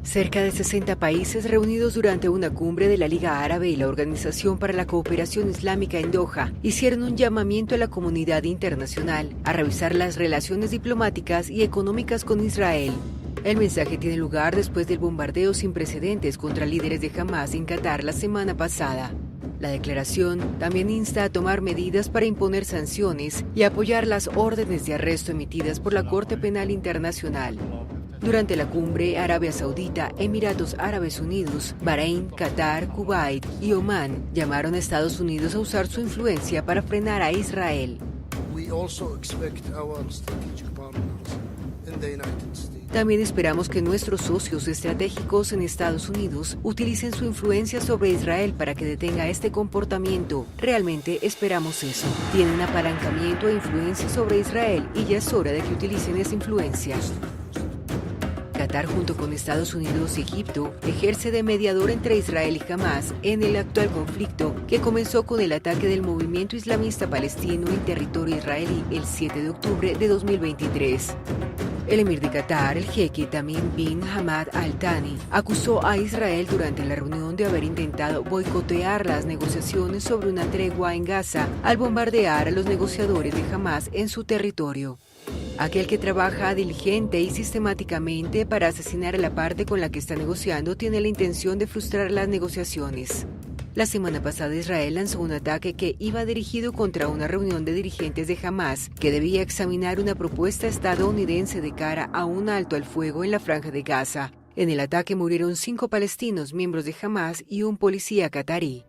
Cerca de 60 países reunidos durante una cumbre de la Liga Árabe y la Organización para la Cooperación Islámica en Doha hicieron un llamamiento a la comunidad internacional a revisar las relaciones diplomáticas y económicas con Israel. El mensaje tiene lugar después del bombardeo sin precedentes contra líderes de Hamás en Qatar la semana pasada. La declaración también insta a tomar medidas para imponer sanciones y apoyar las órdenes de arresto emitidas por la Corte Penal Internacional. Durante la cumbre, Arabia Saudita, Emiratos Árabes Unidos, Bahrein, Qatar, Kuwait y Omán llamaron a Estados Unidos a usar su influencia para frenar a Israel. También esperamos que nuestros socios estratégicos en Estados Unidos utilicen su influencia sobre Israel para que detenga este comportamiento. Realmente esperamos eso. Tienen apalancamiento e influencia sobre Israel y ya es hora de que utilicen esa influencia. Qatar, junto con Estados Unidos y Egipto, ejerce de mediador entre Israel y Hamás en el actual conflicto que comenzó con el ataque del movimiento islamista palestino en territorio israelí el 7 de octubre de 2023. El emir de Qatar, el jeque Tamim bin Hamad Al Thani, acusó a Israel durante la reunión de haber intentado boicotear las negociaciones sobre una tregua en Gaza al bombardear a los negociadores de Hamás en su territorio. Aquel que trabaja diligente y sistemáticamente para asesinar a la parte con la que está negociando tiene la intención de frustrar las negociaciones. La semana pasada Israel lanzó un ataque que iba dirigido contra una reunión de dirigentes de Hamás que debía examinar una propuesta estadounidense de cara a un alto al fuego en la franja de Gaza. En el ataque murieron 5 palestinos miembros de Hamás y un policía catarí.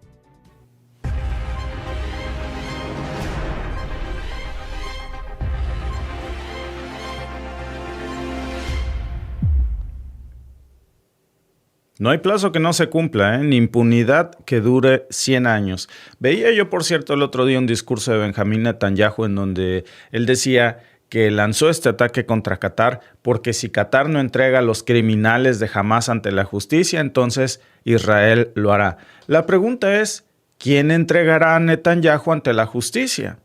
No hay plazo que no se cumpla, ni impunidad que dure 100 años. Veía yo, por cierto, el otro día un discurso de Benjamín Netanyahu en donde él decía que lanzó este ataque contra Qatar porque si Qatar no entrega a los criminales de Hamás ante la justicia, entonces Israel lo hará. La pregunta es, ¿quién entregará a Netanyahu ante la justicia?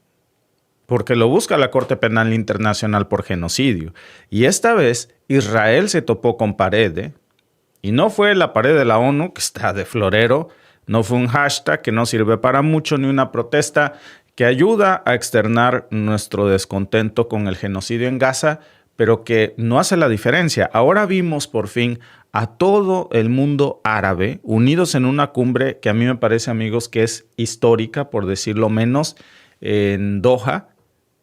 Porque lo busca la Corte Penal Internacional por genocidio. Y esta vez Israel se topó con pared, Y no fue la pared de la ONU, que está de florero, no fue un hashtag que no sirve para mucho, ni una protesta que ayuda a externar nuestro descontento con el genocidio en Gaza, pero que no hace la diferencia. Ahora vimos por fin a todo el mundo árabe unidos en una cumbre que a mí me parece, amigos, que es histórica, por decirlo menos, en Doha,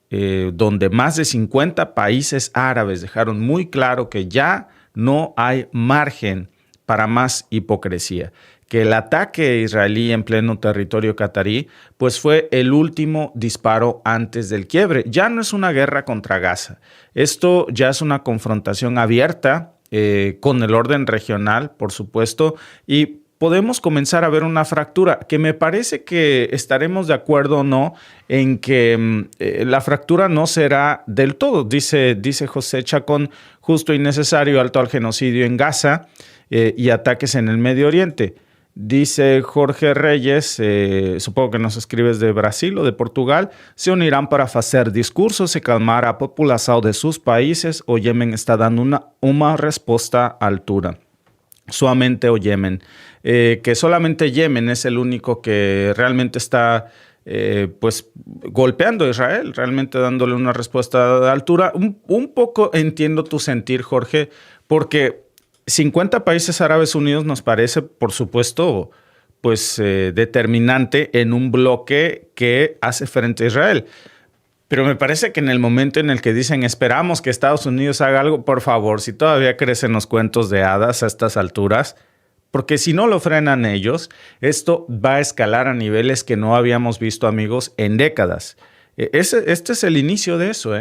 donde más de 50 países árabes dejaron muy claro que ya no hay margen para más hipocresía, que el ataque israelí en pleno territorio catarí pues fue el último disparo antes del quiebre. Ya no es una guerra contra Gaza, esto ya es una confrontación abierta con el orden regional, por supuesto, y podemos comenzar a ver una fractura, que me parece que estaremos de acuerdo o no en que la fractura no será del todo. Dice José Chacón, justo y necesario alto al genocidio en Gaza y ataques en el Medio Oriente. Dice Jorge Reyes, supongo que nos escribes de Brasil o de Portugal, se unirán para hacer discursos y calmar a población de sus países o Yemen está dando una respuesta a altura. Solamente o Yemen, que solamente Yemen es el único que realmente está pues golpeando a Israel, realmente dándole una respuesta de altura. Un poco entiendo tu sentir, Jorge, porque 50 países árabes unidos nos parece, por supuesto, pues determinante en un bloque que hace frente a Israel. Pero me parece que en el momento en el que dicen esperamos que Estados Unidos haga algo, por favor, si todavía crecen los cuentos de hadas a estas alturas, porque si no lo frenan ellos, esto va a escalar a niveles que no habíamos visto, amigos, en décadas. Este es el inicio de eso,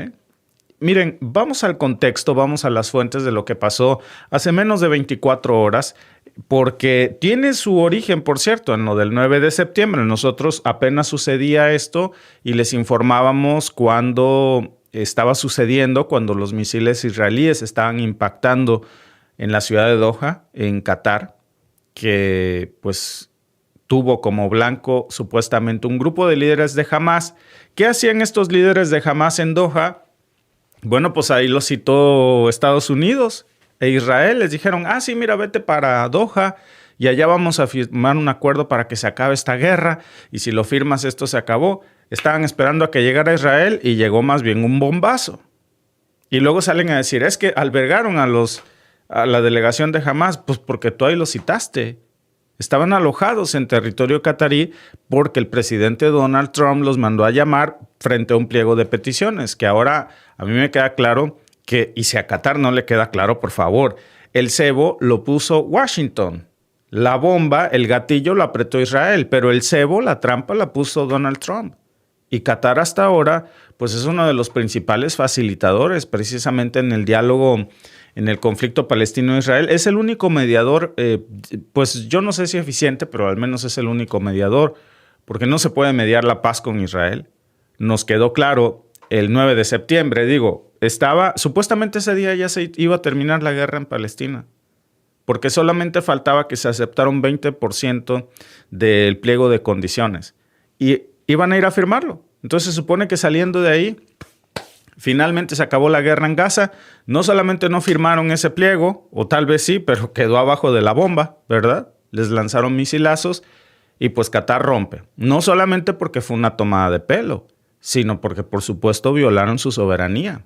Miren, vamos al contexto, vamos a las fuentes de lo que pasó hace menos de 24 horas, porque tiene su origen, por cierto, en lo del 9 de septiembre. Nosotros apenas sucedía esto y les informábamos cuando estaba sucediendo, cuando los misiles israelíes estaban impactando en la ciudad de Doha, en Qatar, que pues tuvo como blanco supuestamente un grupo de líderes de Hamás. ¿Qué hacían estos líderes de Hamás en Doha? Bueno, pues ahí lo citó Estados Unidos E Israel les dijeron, sí, mira, vete para Doha y allá vamos a firmar un acuerdo para que se acabe esta guerra y si lo firmas esto se acabó. Estaban esperando a que llegara Israel y llegó más bien un bombazo. Y luego salen a decir, es que albergaron a la delegación de Hamás, pues porque tú ahí los citaste. Estaban alojados en territorio catarí porque el presidente Donald Trump los mandó a llamar frente a un pliego de peticiones, que ahora a mí me queda claro que, y si a Qatar no le queda claro, por favor, el cebo lo puso Washington. La bomba, el gatillo lo apretó Israel, pero el cebo, la trampa, la puso Donald Trump. Y Qatar hasta ahora, pues es uno de los principales facilitadores precisamente en el diálogo, en el conflicto palestino-israel. Es el único mediador, pues yo no sé si eficiente, pero al menos es el único mediador, porque no se puede mediar la paz con Israel. Nos quedó claro el 9 de septiembre, supuestamente ese día ya se iba a terminar la guerra en Palestina, porque solamente faltaba que se aceptara un 20% del pliego de condiciones y iban a ir a firmarlo. Entonces se supone que saliendo de ahí, finalmente se acabó la guerra en Gaza. No solamente no firmaron ese pliego, o tal vez sí, pero quedó abajo de la bomba, ¿verdad? Les lanzaron misilazos y pues Qatar rompe. No solamente porque fue una tomada de pelo, sino porque por supuesto violaron su soberanía.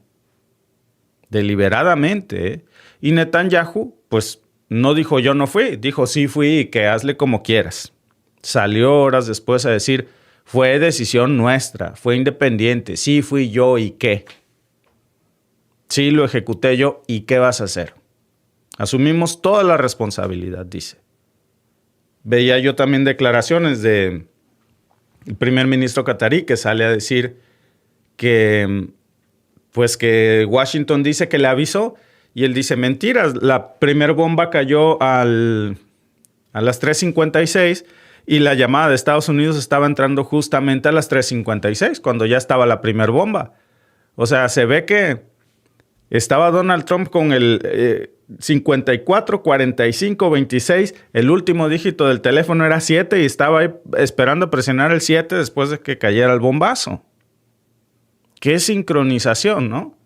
Deliberadamente, ¿eh? Y Netanyahu, pues no dijo yo no fui, dijo sí fui y que hazle como quieras. Salió horas después a decir, fue decisión nuestra, fue independiente, sí fui yo y qué. Sí lo ejecuté yo y qué vas a hacer. Asumimos toda la responsabilidad, dice. Veía yo también declaraciones del primer ministro catarí que sale a decir que Washington dice que le avisó y él dice mentiras. La primera bomba cayó a las 3:56 y la llamada de Estados Unidos estaba entrando justamente a las 3:56 cuando ya estaba la primera bomba. O sea, se ve que estaba Donald Trump con el 54, 45, 26. El último dígito del teléfono era 7 y estaba ahí esperando presionar el 7 después de que cayera el bombazo. Qué sincronización, ¿no?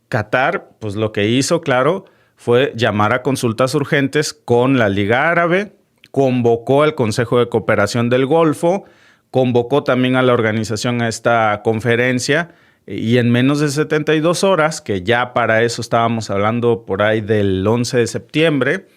Qatar, pues lo que hizo, claro, fue llamar a consultas urgentes con la Liga Árabe, convocó al Consejo de Cooperación del Golfo, convocó también a la organización a esta conferencia y en menos de 72 horas, que ya para eso estábamos hablando por ahí del 11 de septiembre,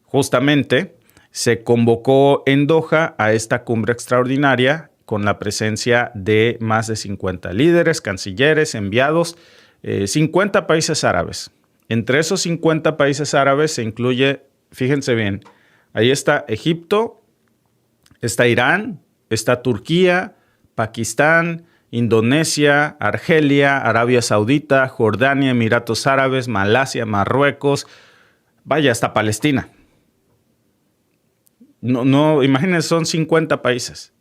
justamente se convocó en Doha a esta cumbre extraordinaria con la presencia de más de 50 líderes, cancilleres, enviados, 50 países árabes. Entre esos 50 países árabes se incluye, fíjense bien, ahí está Egipto, está Irán, está Turquía, Pakistán, Indonesia, Argelia, Arabia Saudita, Jordania, Emiratos Árabes, Malasia, Marruecos, vaya, hasta Palestina. No, imagínense, son 50 países.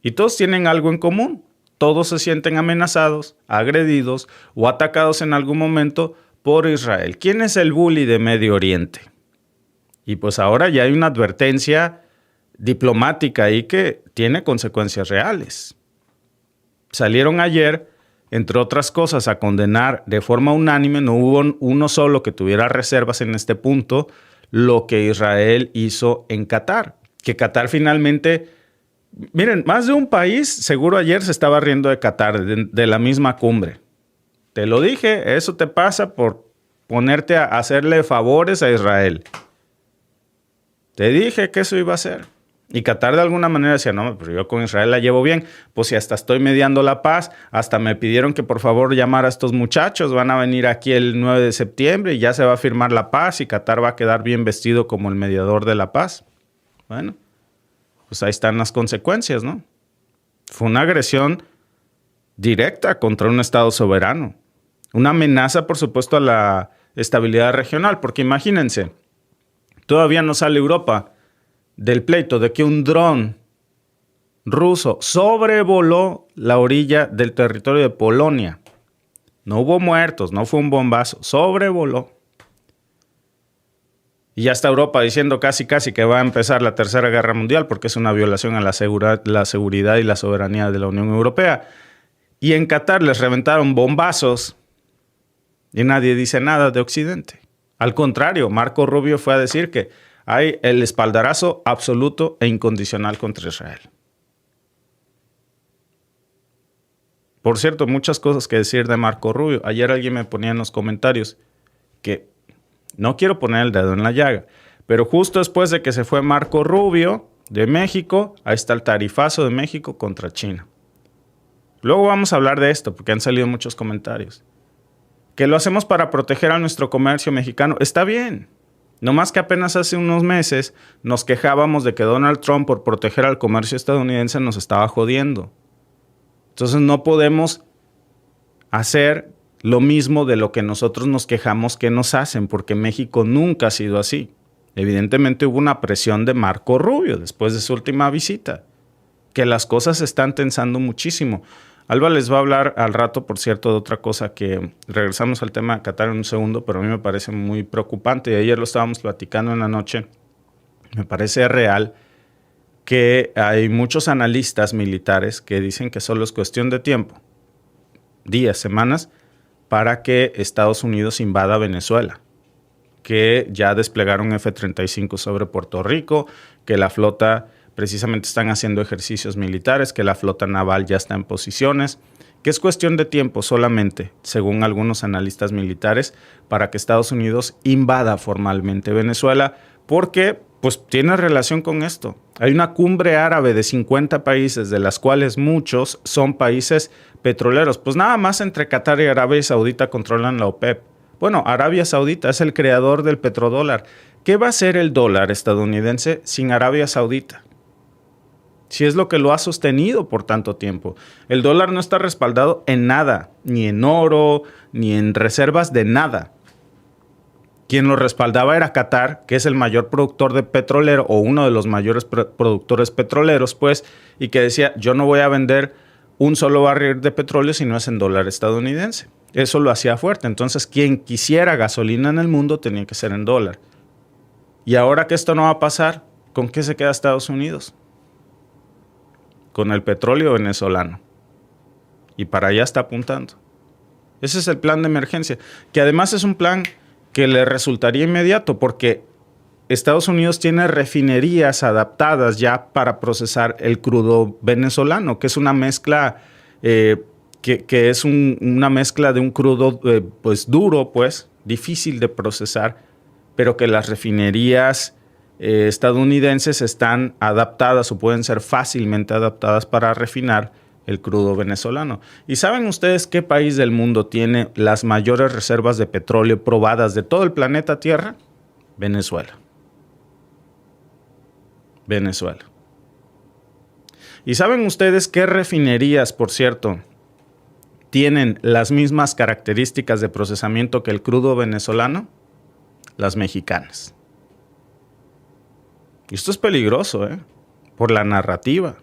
Y todos tienen algo en común. Todos se sienten amenazados, agredidos o atacados en algún momento por Israel. ¿Quién es el bully de Medio Oriente? Y pues ahora ya hay una advertencia diplomática ahí que tiene consecuencias reales. Salieron ayer, entre otras cosas, a condenar de forma unánime, no hubo uno solo que tuviera reservas en este punto, lo que Israel hizo en Qatar. Que Qatar finalmente, miren, más de un país seguro ayer se estaba riendo de Qatar, de la misma cumbre. Te lo dije, eso te pasa por ponerte a hacerle favores a Israel. Te dije que eso iba a ser. Y Qatar de alguna manera decía, no, pero yo con Israel la llevo bien. Pues si hasta estoy mediando la paz, hasta me pidieron que por favor llamara a estos muchachos, van a venir aquí el 9 de septiembre y ya se va a firmar la paz y Qatar va a quedar bien vestido como el mediador de la paz. Bueno, pues ahí están las consecuencias, ¿no? Fue una agresión directa contra un Estado soberano. Una amenaza, por supuesto, a la estabilidad regional, porque imagínense, todavía no sale Europa del pleito de que un dron ruso sobrevoló la orilla del territorio de Polonia. No hubo muertos, no fue un bombazo, sobrevoló. Y ya está Europa diciendo casi que va a empezar la Tercera Guerra Mundial porque es una violación a la seguridad y la soberanía de la Unión Europea. Y en Qatar les reventaron bombazos y nadie dice nada de Occidente. Al contrario, Marco Rubio fue a decir que hay el espaldarazo absoluto e incondicional contra Israel. Por cierto, muchas cosas que decir de Marco Rubio. Ayer alguien me ponía en los comentarios que no quiero poner el dedo en la llaga, pero justo después de que se fue Marco Rubio de México, ahí está el tarifazo de México contra China. Luego vamos a hablar de esto porque han salido muchos comentarios. Que lo hacemos para proteger a nuestro comercio mexicano, está bien. No más que apenas hace unos meses nos quejábamos de que Donald Trump, por proteger al comercio estadounidense, nos estaba jodiendo. Entonces no podemos hacer lo mismo de lo que nosotros nos quejamos que nos hacen, porque México nunca ha sido así. Evidentemente hubo una presión de Marco Rubio después de su última visita, que las cosas se están tensando muchísimo. Alba les va a hablar al rato, por cierto, de otra cosa que regresamos al tema de Qatar en un segundo, pero a mí me parece muy preocupante. Ayer lo estábamos platicando en la noche. Me parece real que hay muchos analistas militares que dicen que solo es cuestión de tiempo, días, semanas, para que Estados Unidos invada Venezuela, que ya desplegaron F-35 sobre Puerto Rico, que la flota precisamente están haciendo ejercicios militares, que la flota naval ya está en posiciones, que es cuestión de tiempo solamente, según algunos analistas militares, para que Estados Unidos invada formalmente Venezuela, porque pues tiene relación con esto. Hay una cumbre árabe de 50 países, de las cuales muchos son países petroleros. Pues nada más entre Qatar y Arabia Saudita controlan la OPEP. Bueno, Arabia Saudita es el creador del petrodólar. ¿Qué va a hacer el dólar estadounidense sin Arabia Saudita? Si es lo que lo ha sostenido por tanto tiempo. El dólar no está respaldado en nada, ni en oro, ni en reservas de nada. Quien lo respaldaba era Qatar, que es el mayor productor de petrolero o uno de los mayores productores petroleros, pues, y que decía, yo no voy a vender un solo barril de petróleo si no es en dólar estadounidense. Eso lo hacía fuerte. Entonces, quien quisiera gasolina en el mundo tenía que ser en dólar. Y ahora que esto no va a pasar, ¿con qué se queda Estados Unidos? Con el petróleo venezolano. Y para allá está apuntando. Ese es el plan de emergencia, que además es un plan que le resultaría inmediato porque Estados Unidos tiene refinerías adaptadas ya para procesar el crudo venezolano, que es una mezcla que es una mezcla de un crudo pues duro, pues difícil de procesar, pero que las refinerías estadounidenses están adaptadas o pueden ser fácilmente adaptadas para refinar el crudo venezolano. ¿Y saben ustedes qué país del mundo tiene las mayores reservas de petróleo probadas de todo el planeta Tierra? Venezuela. Venezuela. ¿Y saben ustedes qué refinerías, por cierto, tienen las mismas características de procesamiento que el crudo venezolano? Las mexicanas. Y esto es peligroso, por la narrativa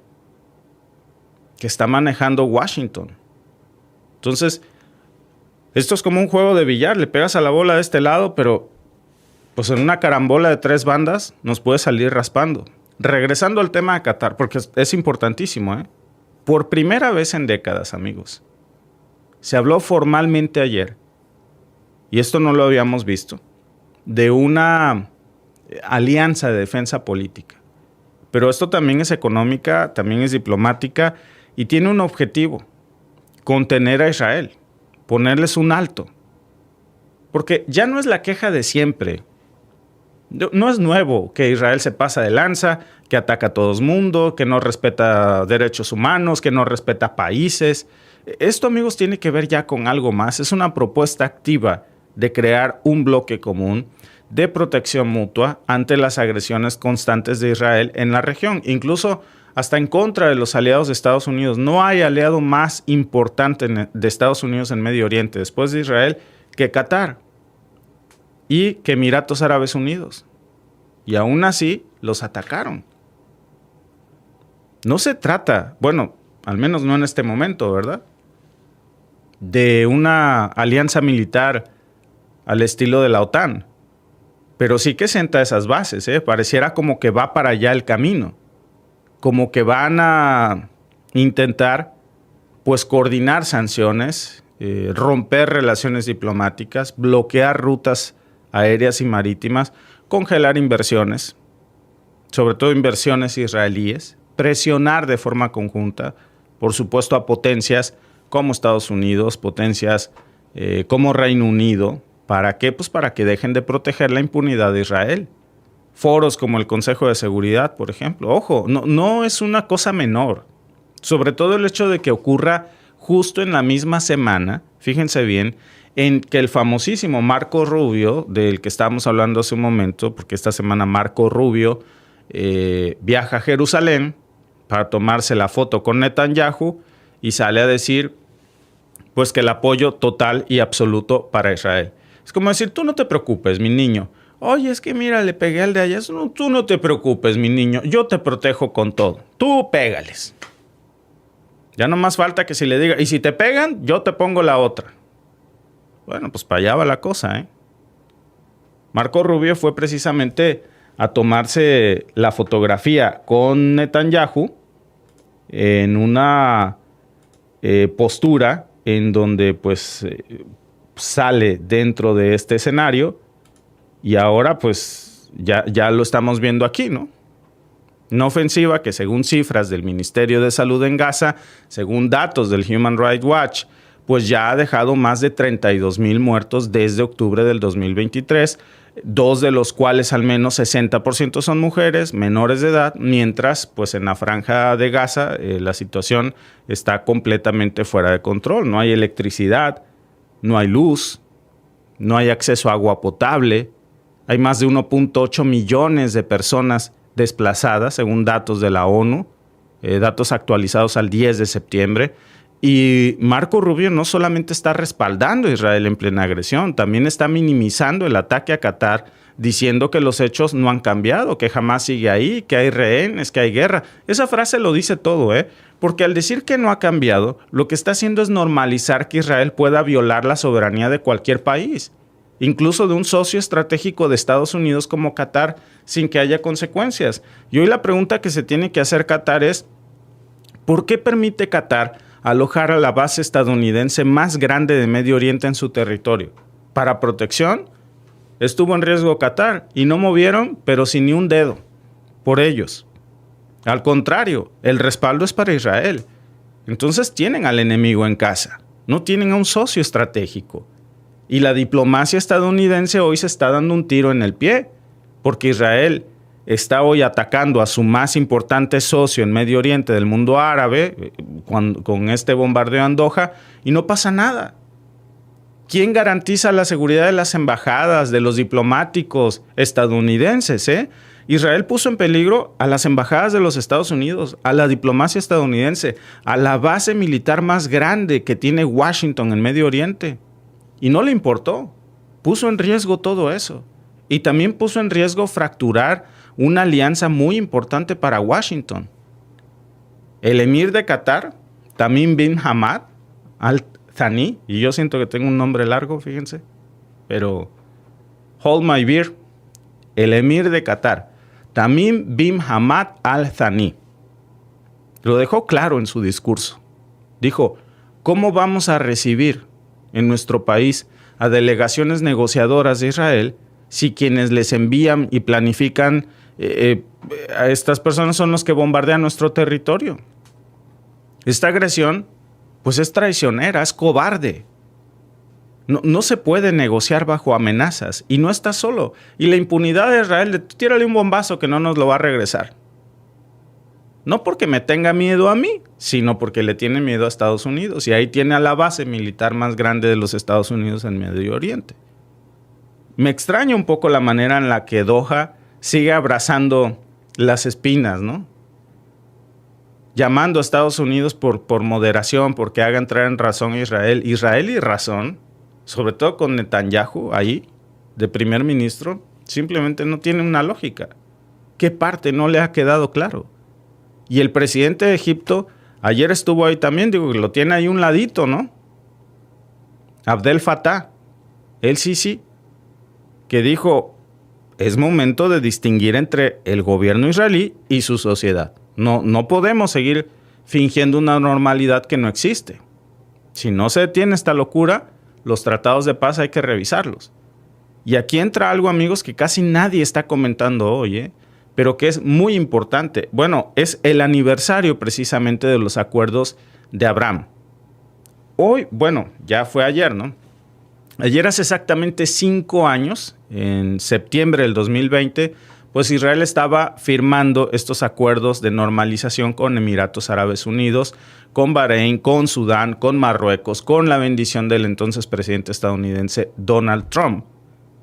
que está manejando Washington. Entonces, esto es como un juego de billar. Le pegas a la bola de este lado, pero pues en una carambola de 3 bandas nos puede salir raspando. Regresando al tema de Qatar, porque es importantísimo. Por primera vez en décadas, amigos, se habló formalmente ayer, y esto no lo habíamos visto, de una alianza de defensa política. Pero esto también es económica, también es diplomática, y tiene un objetivo: contener a Israel, ponerles un alto. Porque ya no es la queja de siempre. No es nuevo que Israel se pasa de lanza, que ataca a todo el mundo, que no respeta derechos humanos, que no respeta países. Esto, amigos, tiene que ver ya con algo más. Es una propuesta activa de crear un bloque común de protección mutua ante las agresiones constantes de Israel en la región, incluso hasta en contra de los aliados de Estados Unidos. No hay aliado más importante de Estados Unidos en Medio Oriente, después de Israel, que Qatar y que Emiratos Árabes Unidos. Y aún así los atacaron. No se trata, bueno, al menos no en este momento, ¿verdad?, de una alianza militar al estilo de la OTAN. Pero sí que sienta esas bases, Pareciera como que va para allá el camino. Como que van a intentar, pues, coordinar sanciones, romper relaciones diplomáticas, bloquear rutas aéreas y marítimas, congelar inversiones, sobre todo inversiones israelíes, presionar de forma conjunta, por supuesto, a potencias como Estados Unidos, potencias como Reino Unido. ¿Para qué? Pues para que dejen de proteger la impunidad de Israel. Foros como el Consejo de Seguridad, por ejemplo. Ojo, no es una cosa menor. Sobre todo el hecho de que ocurra justo en la misma semana, fíjense bien, en que el famosísimo Marco Rubio, del que estábamos hablando hace un momento, porque esta semana Marco Rubio viaja a Jerusalén para tomarse la foto con Netanyahu y sale a decir pues que el apoyo total y absoluto para Israel. Es como decir, tú no te preocupes, mi niño. Oye, es que mira, le pegué al de allá. No, tú no te preocupes, mi niño. Yo te protejo con todo. Tú pégales. Ya no más falta que si le diga, y si te pegan, yo te pongo la otra. Bueno, pues para allá va la cosa, ¿eh? Marco Rubio fue precisamente a tomarse la fotografía con Netanyahu en una postura en donde pues sale dentro de este escenario y ahora pues ya lo estamos viendo aquí, ¿no? Una ofensiva que según cifras del Ministerio de Salud en Gaza, según datos del Human Rights Watch, pues ya ha dejado más de 32,000 muertos desde octubre del 2023, dos de los cuales al menos 60% son mujeres menores de edad, mientras pues en la franja de Gaza la situación está completamente fuera de control. No hay electricidad, no hay luz, no hay acceso a agua potable, hay más de 1.8 millones de personas desplazadas, según datos de la ONU, datos actualizados al 10 de septiembre. Y Marco Rubio no solamente está respaldando a Israel en plena agresión, también está minimizando el ataque a Qatar, diciendo que los hechos no han cambiado, que Hamás sigue ahí, que hay rehenes, que hay guerra. Esa frase lo dice todo, porque al decir que no ha cambiado, lo que está haciendo es normalizar que Israel pueda violar la soberanía de cualquier país, incluso de un socio estratégico de Estados Unidos como Qatar, sin que haya consecuencias. Y hoy la pregunta que se tiene que hacer Qatar es, ¿por qué permite Qatar alojar a la base estadounidense más grande de Medio Oriente en su territorio? ¿Para protección? Estuvo en riesgo Qatar y no movieron, pero sin ni un dedo, por ellos. Al contrario, el respaldo es para Israel. Entonces tienen al enemigo en casa, no tienen a un socio estratégico. Y la diplomacia estadounidense hoy se está dando un tiro en el pie, porque Israel está hoy atacando a su más importante socio en Medio Oriente del mundo árabe, con este bombardeo en Doha, y no pasa nada. ¿Quién garantiza la seguridad de las embajadas, de los diplomáticos estadounidenses? Israel puso en peligro a las embajadas de los Estados Unidos, a la diplomacia estadounidense, a la base militar más grande que tiene Washington en Medio Oriente. Y no le importó. Puso en riesgo todo eso. Y también puso en riesgo fracturar una alianza muy importante para Washington. El emir de Qatar, Tamim bin Hamad Al Thani, y yo siento que tengo un nombre largo, fíjense, pero hold my beer, el emir de Qatar, Tamim bin Hamad Al Thani, lo dejó claro en su discurso. Dijo, ¿cómo vamos a recibir en nuestro país a delegaciones negociadoras de Israel si quienes les envían y planifican a estas personas son los que bombardean nuestro territorio? Esta agresión pues es traicionera, es cobarde. No se puede negociar bajo amenazas y no está solo. Y la impunidad de Israel, tírale un bombazo que no nos lo va a regresar. No porque me tenga miedo a mí, sino porque le tiene miedo a Estados Unidos. Y ahí tiene a la base militar más grande de los Estados Unidos en Medio Oriente. Me extraña un poco la manera en la que Doha sigue abrazando las espinas, ¿no? Llamando a Estados Unidos por moderación, porque haga entrar en razón a Israel. Israel y razón, sobre todo con Netanyahu ahí, de primer ministro, simplemente no tiene una lógica. ¿Qué parte no le ha quedado claro? Y el presidente de Egipto ayer estuvo ahí también, digo, lo tiene ahí un ladito, ¿no? Abdel Fattah, el Sisi, que dijo, es momento de distinguir entre el gobierno israelí y su sociedad. No podemos seguir fingiendo una normalidad que no existe. Si no se detiene esta locura, los tratados de paz hay que revisarlos. Y aquí entra algo, amigos, que casi nadie está comentando hoy, pero que es muy importante. Bueno, es el aniversario precisamente de los acuerdos de Abraham. Hoy, bueno, ya fue ayer, ¿no? Ayer hace exactamente 5 años, en septiembre del 2020, pues Israel estaba firmando estos acuerdos de normalización con Emiratos Árabes Unidos, con Bahrein, con Sudán, con Marruecos, con la bendición del entonces presidente estadounidense Donald Trump.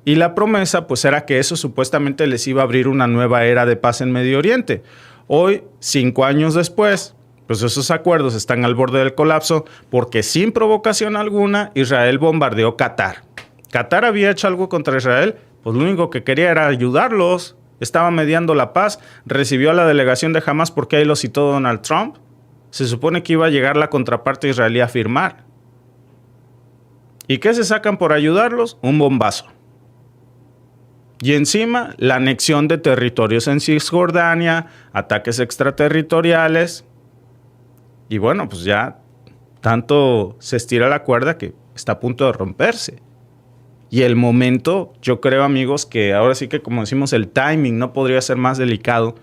Y la promesa pues era que eso supuestamente les iba a abrir una nueva era de paz en Medio Oriente. Hoy, 5 años después, pues esos acuerdos están al borde del colapso porque sin provocación alguna Israel bombardeó Qatar. Qatar había hecho algo contra Israel, pues lo único que quería era ayudarlos. Estaba mediando la paz, recibió a la delegación de Hamas porque ahí lo citó Donald Trump. Se supone que iba a llegar la contraparte israelí a firmar. ¿Y qué se sacan por ayudarlos? Un bombazo. Y encima, la anexión de territorios en Cisjordania, ataques extraterritoriales. Y bueno, pues ya tanto se estira la cuerda que está a punto de romperse. Y el momento, yo creo, amigos, que ahora sí que, como decimos, el timing no podría ser más delicado,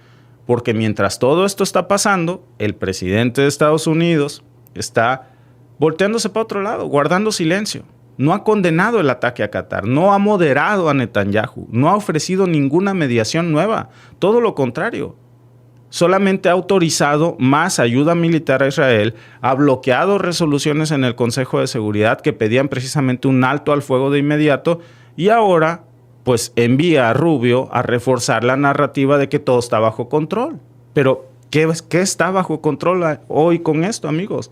porque mientras todo esto está pasando, el presidente de Estados Unidos está volteándose para otro lado, guardando silencio. No ha condenado el ataque a Qatar, no ha moderado a Netanyahu, no ha ofrecido ninguna mediación nueva, todo lo contrario. Solamente ha autorizado más ayuda militar a Israel, ha bloqueado resoluciones en el Consejo de Seguridad que pedían precisamente un alto al fuego de inmediato y ahora pues envía a Rubio a reforzar la narrativa de que todo está bajo control. Pero ¿qué está bajo control hoy con esto, amigos?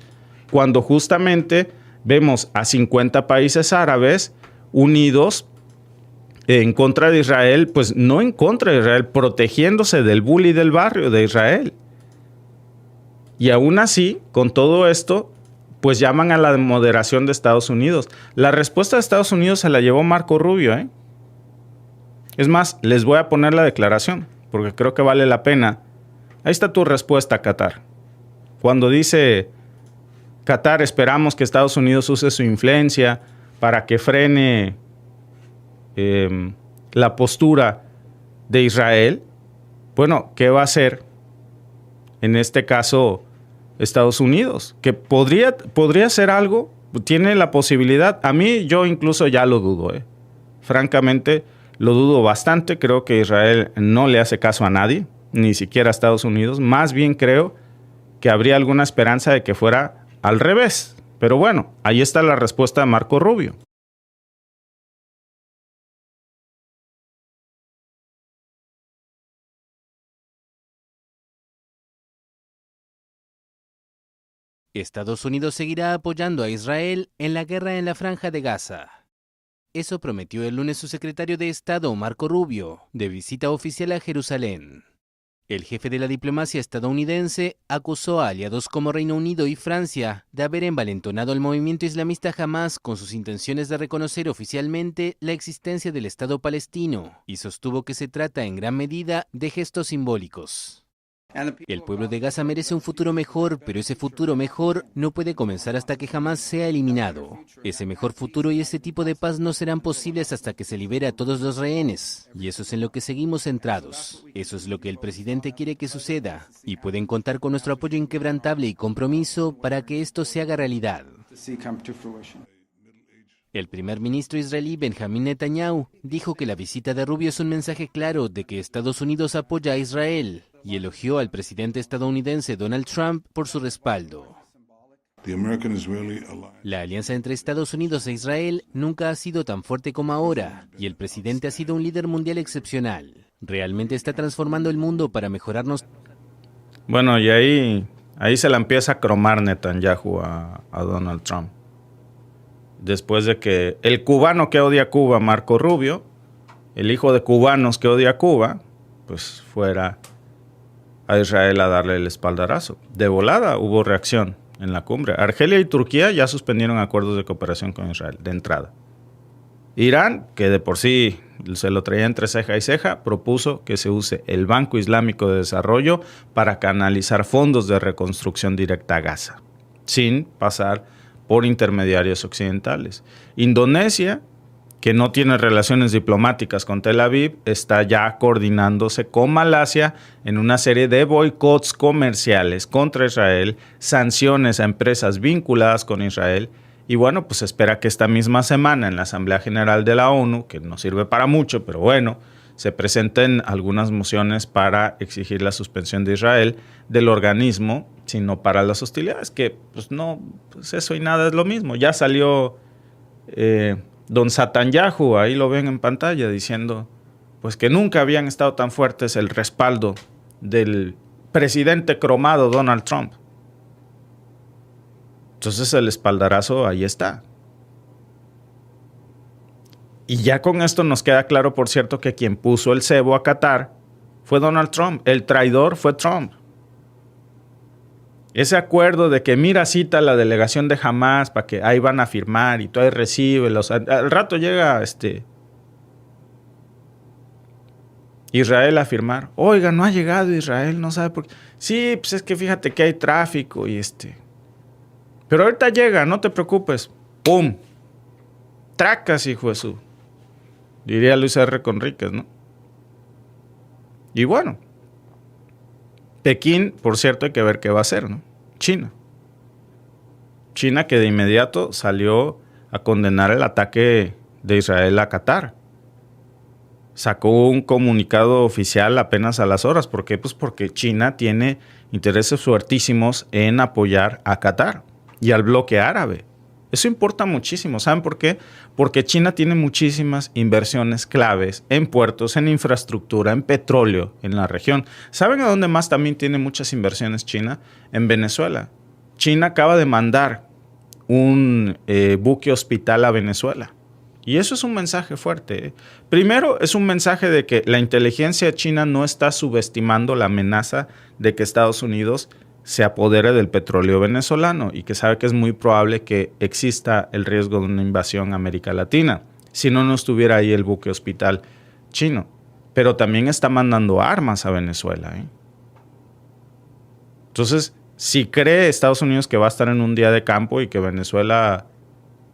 Cuando justamente vemos a 50 países árabes unidos en contra de Israel, pues no en contra de Israel, protegiéndose del bully del barrio de Israel. Y aún así, con todo esto, pues llaman a la moderación de Estados Unidos. La respuesta de Estados Unidos se la llevó Marco Rubio, ¿eh? Es más, les voy a poner la declaración, porque creo que vale la pena. Ahí está tu respuesta, Qatar. Cuando dice Qatar, esperamos que Estados Unidos use su influencia para que frene la postura de Israel. Bueno, ¿qué va a hacer en este caso Estados Unidos? Que podría hacer algo, tiene la posibilidad. A mí yo incluso ya lo dudo, francamente lo dudo bastante. Creo que Israel no le hace caso a nadie, ni siquiera a Estados Unidos. Más bien creo que habría alguna esperanza de que fuera al revés. Pero bueno, ahí está la respuesta de Marco Rubio. Estados Unidos seguirá apoyando a Israel en la guerra en la Franja de Gaza. Eso prometió el lunes su secretario de Estado, Marco Rubio, de visita oficial a Jerusalén. El jefe de la diplomacia estadounidense acusó a aliados como Reino Unido y Francia de haber envalentonado al movimiento islamista Hamas con sus intenciones de reconocer oficialmente la existencia del Estado palestino y sostuvo que se trata en gran medida de gestos simbólicos. El pueblo de Gaza merece un futuro mejor, pero ese futuro mejor no puede comenzar hasta que jamás sea eliminado. Ese mejor futuro y ese tipo de paz no serán posibles hasta que se libere a todos los rehenes. Y eso es en lo que seguimos centrados. Eso es lo que el presidente quiere que suceda. Y pueden contar con nuestro apoyo inquebrantable y compromiso para que esto se haga realidad. El primer ministro israelí Benjamin Netanyahu dijo que la visita de Rubio es un mensaje claro de que Estados Unidos apoya a Israel y elogió al presidente estadounidense Donald Trump por su respaldo. La alianza entre Estados Unidos e Israel nunca ha sido tan fuerte como ahora y el presidente ha sido un líder mundial excepcional. Realmente está transformando el mundo para mejorarnos. Bueno, y ahí se la empieza a cromar Netanyahu a Donald Trump. Después de que el cubano que odia a Cuba, Marco Rubio, el hijo de cubanos que odia a Cuba, pues fuera a Israel a darle el espaldarazo. De volada hubo reacción en la cumbre. Argelia y Turquía ya suspendieron acuerdos de cooperación con Israel, de entrada. Irán, que de por sí se lo traía entre ceja y ceja, propuso que se use el Banco Islámico de Desarrollo para canalizar fondos de reconstrucción directa a Gaza, sin pasar por intermediarios occidentales. Indonesia que no tiene relaciones diplomáticas con Tel Aviv, está ya coordinándose con Malasia en una serie de boicots comerciales contra Israel, sanciones a empresas vinculadas con Israel. Y bueno, pues espera que esta misma semana en la Asamblea General de la ONU, que no sirve para mucho, pero bueno, se presenten algunas mociones para exigir la suspensión de Israel del organismo, sino para las hostilidades, que pues no, pues eso y nada es lo mismo. Ya salió don Netanyahu, ahí lo ven en pantalla, diciendo pues que nunca habían estado tan fuertes el respaldo del presidente cromado Donald Trump. Entonces el espaldarazo ahí está. Y ya con esto nos queda claro, por cierto, que quien puso el cebo a Qatar fue Donald Trump. El traidor fue Trump. Ese acuerdo de que mira, cita la delegación de Hamas para que ahí van a firmar y tú ahí recíbelos. Al rato llega Israel a firmar. Oiga, no ha llegado Israel, no sabe por qué. Sí, pues es que fíjate que hay tráfico y Pero ahorita llega, no te preocupes. ¡Pum! Tracas, hijo de su. Diría Luis R. Conríquez, ¿no? Y bueno, Pekín, por cierto, hay que ver qué va a hacer, ¿no? China. China que de inmediato salió a condenar el ataque de Israel a Qatar. Sacó un comunicado oficial apenas a las horas. ¿Por qué? Pues porque China tiene intereses fuertísimos en apoyar a Qatar y al bloque árabe. Eso importa muchísimo. ¿Saben por qué? Porque China tiene muchísimas inversiones claves en puertos, en infraestructura, en petróleo en la región. ¿Saben a dónde más también tiene muchas inversiones China? En Venezuela. China acaba de mandar un buque hospital a Venezuela. Y eso es un mensaje fuerte. Primero, es un mensaje de que la inteligencia china no está subestimando la amenaza de que Estados Unidos se apodere del petróleo venezolano y que sabe que es muy probable que exista el riesgo de una invasión a América Latina. Si no, no estuviera ahí el buque hospital chino. Pero también está mandando armas a Venezuela. Entonces, si cree Estados Unidos que va a estar en un día de campo y que Venezuela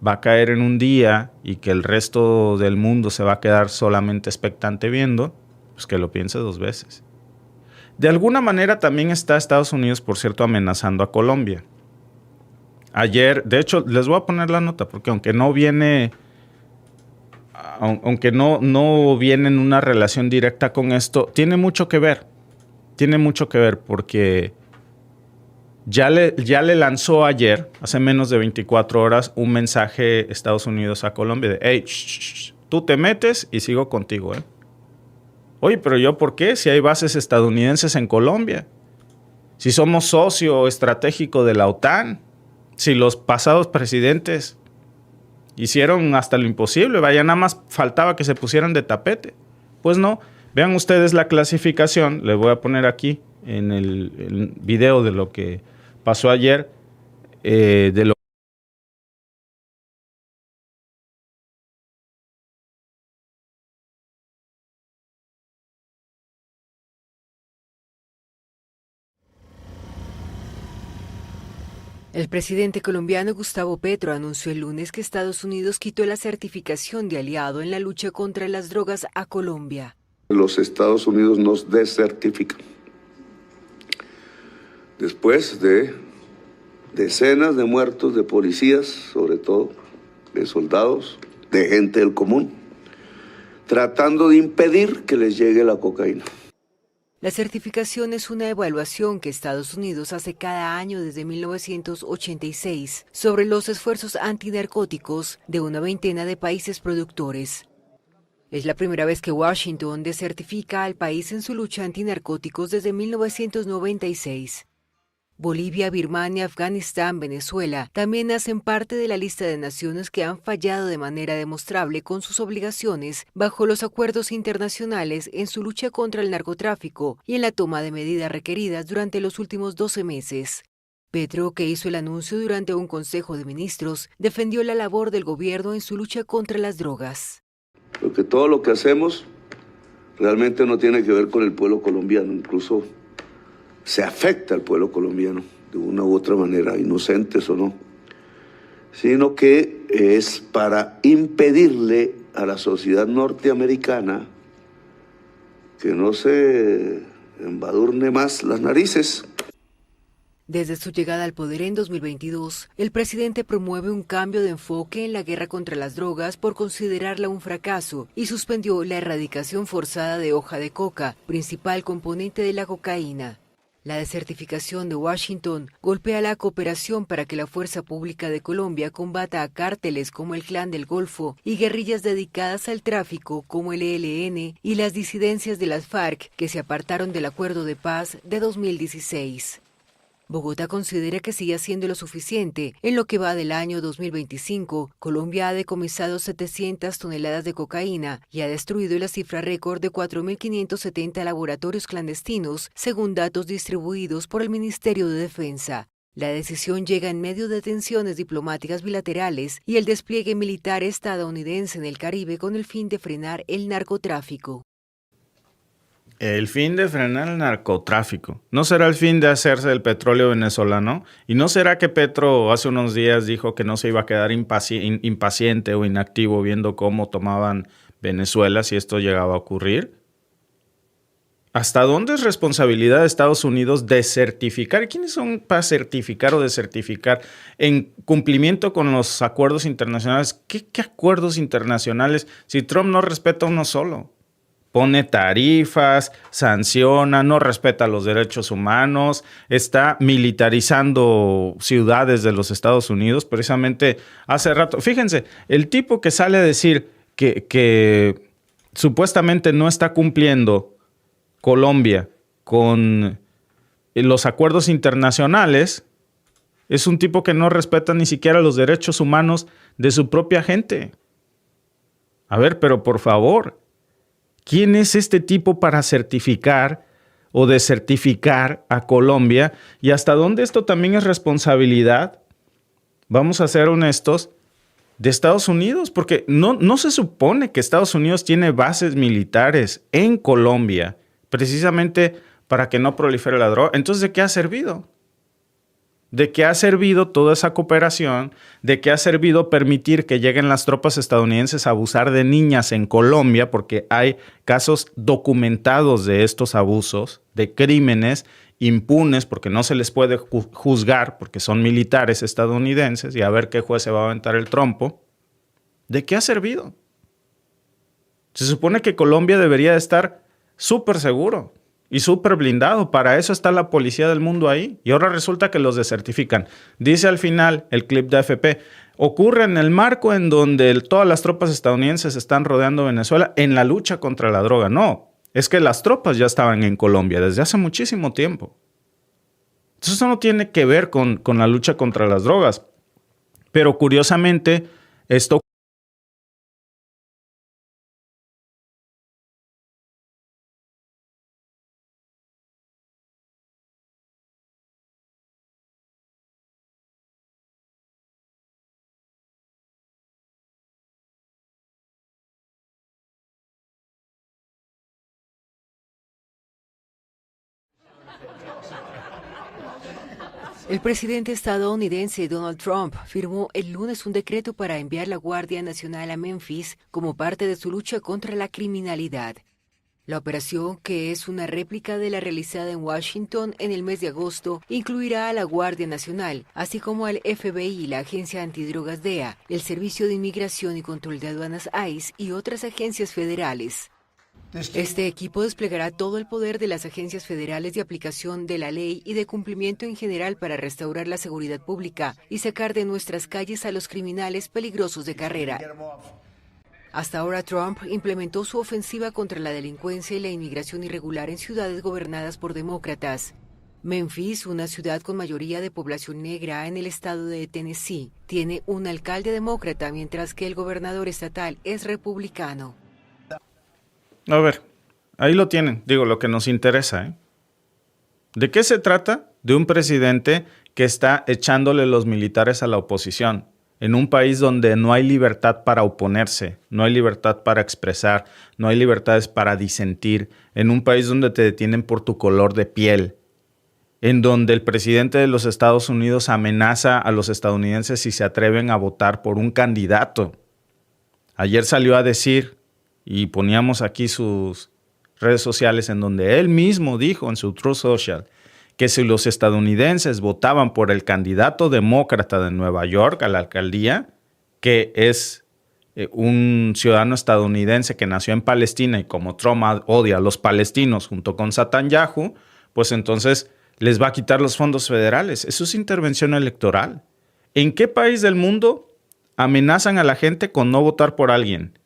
va a caer en un día y que el resto del mundo se va a quedar solamente expectante viendo, pues que lo piense dos veces. De alguna manera también está Estados Unidos, por cierto, amenazando a Colombia. Ayer, de hecho, les voy a poner la nota porque aunque no viene en una relación directa con esto, tiene mucho que ver. Tiene mucho que ver porque ya le lanzó ayer, hace menos de 24 horas, un mensaje Estados Unidos a Colombia de hey, tú te metes y sigo contigo, Oye, pero ¿yo por qué? Si hay bases estadounidenses en Colombia. Si somos socio estratégico de la OTAN. Si los pasados presidentes hicieron hasta lo imposible. Vaya, nada más faltaba que se pusieran de tapete. Pues no. Vean ustedes la clasificación. Les voy a poner aquí en el video de lo que pasó ayer. El presidente colombiano Gustavo Petro anunció el lunes que Estados Unidos quitó la certificación de aliado en la lucha contra las drogas a Colombia. Los Estados Unidos nos desertifican. Después de decenas de muertos de policías, sobre todo, de soldados, de gente del común, tratando de impedir que les llegue la cocaína. La certificación es una evaluación que Estados Unidos hace cada año desde 1986 sobre los esfuerzos antinarcóticos de una veintena de países productores. Es la primera vez que Washington desertifica al país en su lucha antinarcóticos desde 1996. Bolivia, Birmania, Afganistán, Venezuela también hacen parte de la lista de naciones que han fallado de manera demostrable con sus obligaciones bajo los acuerdos internacionales en su lucha contra el narcotráfico y en la toma de medidas requeridas durante los últimos 12 meses. Petro, que hizo el anuncio durante un consejo de ministros, defendió la labor del gobierno en su lucha contra las drogas. Porque todo lo que hacemos realmente no tiene que ver con el pueblo colombiano, incluso se afecta al pueblo colombiano de una u otra manera, inocentes o no, sino que es para impedirle a la sociedad norteamericana que no se embadurne más las narices. Desde su llegada al poder en 2022, el presidente promueve un cambio de enfoque en la guerra contra las drogas por considerarla un fracaso y suspendió la erradicación forzada de hoja de coca, principal componente de la cocaína. La desertificación de Washington golpea la cooperación para que la fuerza pública de Colombia combata a cárteles como el Clan del Golfo y guerrillas dedicadas al tráfico como el ELN y las disidencias de las FARC que se apartaron del acuerdo de paz de 2016. Bogotá considera que sigue haciendo lo suficiente. En lo que va del año 2025, Colombia ha decomisado 700 toneladas de cocaína y ha destruido la cifra récord de 4.570 laboratorios clandestinos, según datos distribuidos por el Ministerio de Defensa. La decisión llega en medio de tensiones diplomáticas bilaterales y el despliegue militar estadounidense en el Caribe con el fin de frenar el narcotráfico. El fin de frenar el narcotráfico. ¿No será el fin de hacerse del petróleo venezolano? ¿Y no será que Petro hace unos días dijo que no se iba a quedar impaciente o inactivo viendo cómo tomaban Venezuela si esto llegaba a ocurrir? ¿Hasta dónde es responsabilidad de Estados Unidos desertificar? ¿Quiénes son para certificar o desertificar en cumplimiento con los acuerdos internacionales? ¿Qué acuerdos internacionales si Trump no respeta uno solo? Pone tarifas, sanciona, no respeta los derechos humanos, está militarizando ciudades de los Estados Unidos. Precisamente hace rato, fíjense, el tipo que sale a decir que supuestamente no está cumpliendo Colombia con los acuerdos internacionales, es un tipo que no respeta ni siquiera los derechos humanos de su propia gente. A ver, pero por favor, ¿quién es este tipo para certificar o desertificar a Colombia? ¿Y hasta dónde esto también es responsabilidad, vamos a ser honestos, de Estados Unidos? Porque no se supone que Estados Unidos tiene bases militares en Colombia precisamente para que no prolifere la droga. Entonces, ¿de qué ha servido? ¿De qué ha servido toda esa cooperación? ¿De qué ha servido permitir que lleguen las tropas estadounidenses a abusar de niñas en Colombia? Porque hay casos documentados de estos abusos, de crímenes impunes, porque no se les puede juzgar, porque son militares estadounidenses, y a ver qué juez se va a aventar el trompo. ¿De qué ha servido? Se supone que Colombia debería de estar súper seguro y súper blindado. Para eso está la policía del mundo ahí. Y ahora resulta que los desertifican. Dice al final el clip de AFP, ocurre en el marco en donde todas las tropas estadounidenses están rodeando Venezuela en la lucha contra la droga. No, es que las tropas ya estaban en Colombia desde hace muchísimo tiempo. Entonces eso no tiene que ver con la lucha contra las drogas. Pero curiosamente, esto El presidente estadounidense Donald Trump firmó el lunes un decreto para enviar la Guardia Nacional a Memphis como parte de su lucha contra la criminalidad. La operación, que es una réplica de la realizada en Washington en el mes de agosto, incluirá a la Guardia Nacional, así como al FBI, la Agencia Antidrogas DEA, el Servicio de Inmigración y Control de Aduanas ICE y otras agencias federales. Este equipo desplegará todo el poder de las agencias federales de aplicación de la ley y de cumplimiento en general para restaurar la seguridad pública y sacar de nuestras calles a los criminales peligrosos de carrera. Hasta ahora, Trump implementó su ofensiva contra la delincuencia y la inmigración irregular en ciudades gobernadas por demócratas. Memphis, una ciudad con mayoría de población negra en el estado de Tennessee, tiene un alcalde demócrata, mientras que el gobernador estatal es republicano. A ver, ahí lo tienen, digo, lo que nos interesa, ¿eh? ¿De qué se trata? De un presidente que está echándole los militares a la oposición, en un país donde no hay libertad para oponerse, no hay libertad para expresar, no hay libertades para disentir, en un país donde te detienen por tu color de piel, en donde el presidente de los Estados Unidos amenaza a los estadounidenses si se atreven a votar por un candidato. Ayer salió a decir, y poníamos aquí sus redes sociales, en donde él mismo dijo en su Truth Social que si los estadounidenses votaban por el candidato demócrata de Nueva York a la alcaldía, que es un ciudadano estadounidense que nació en Palestina y como Trump odia a los palestinos junto con Netanyahu, pues entonces les va a quitar los fondos federales. Eso es intervención electoral. ¿En qué país del mundo amenazan a la gente con no votar por alguien?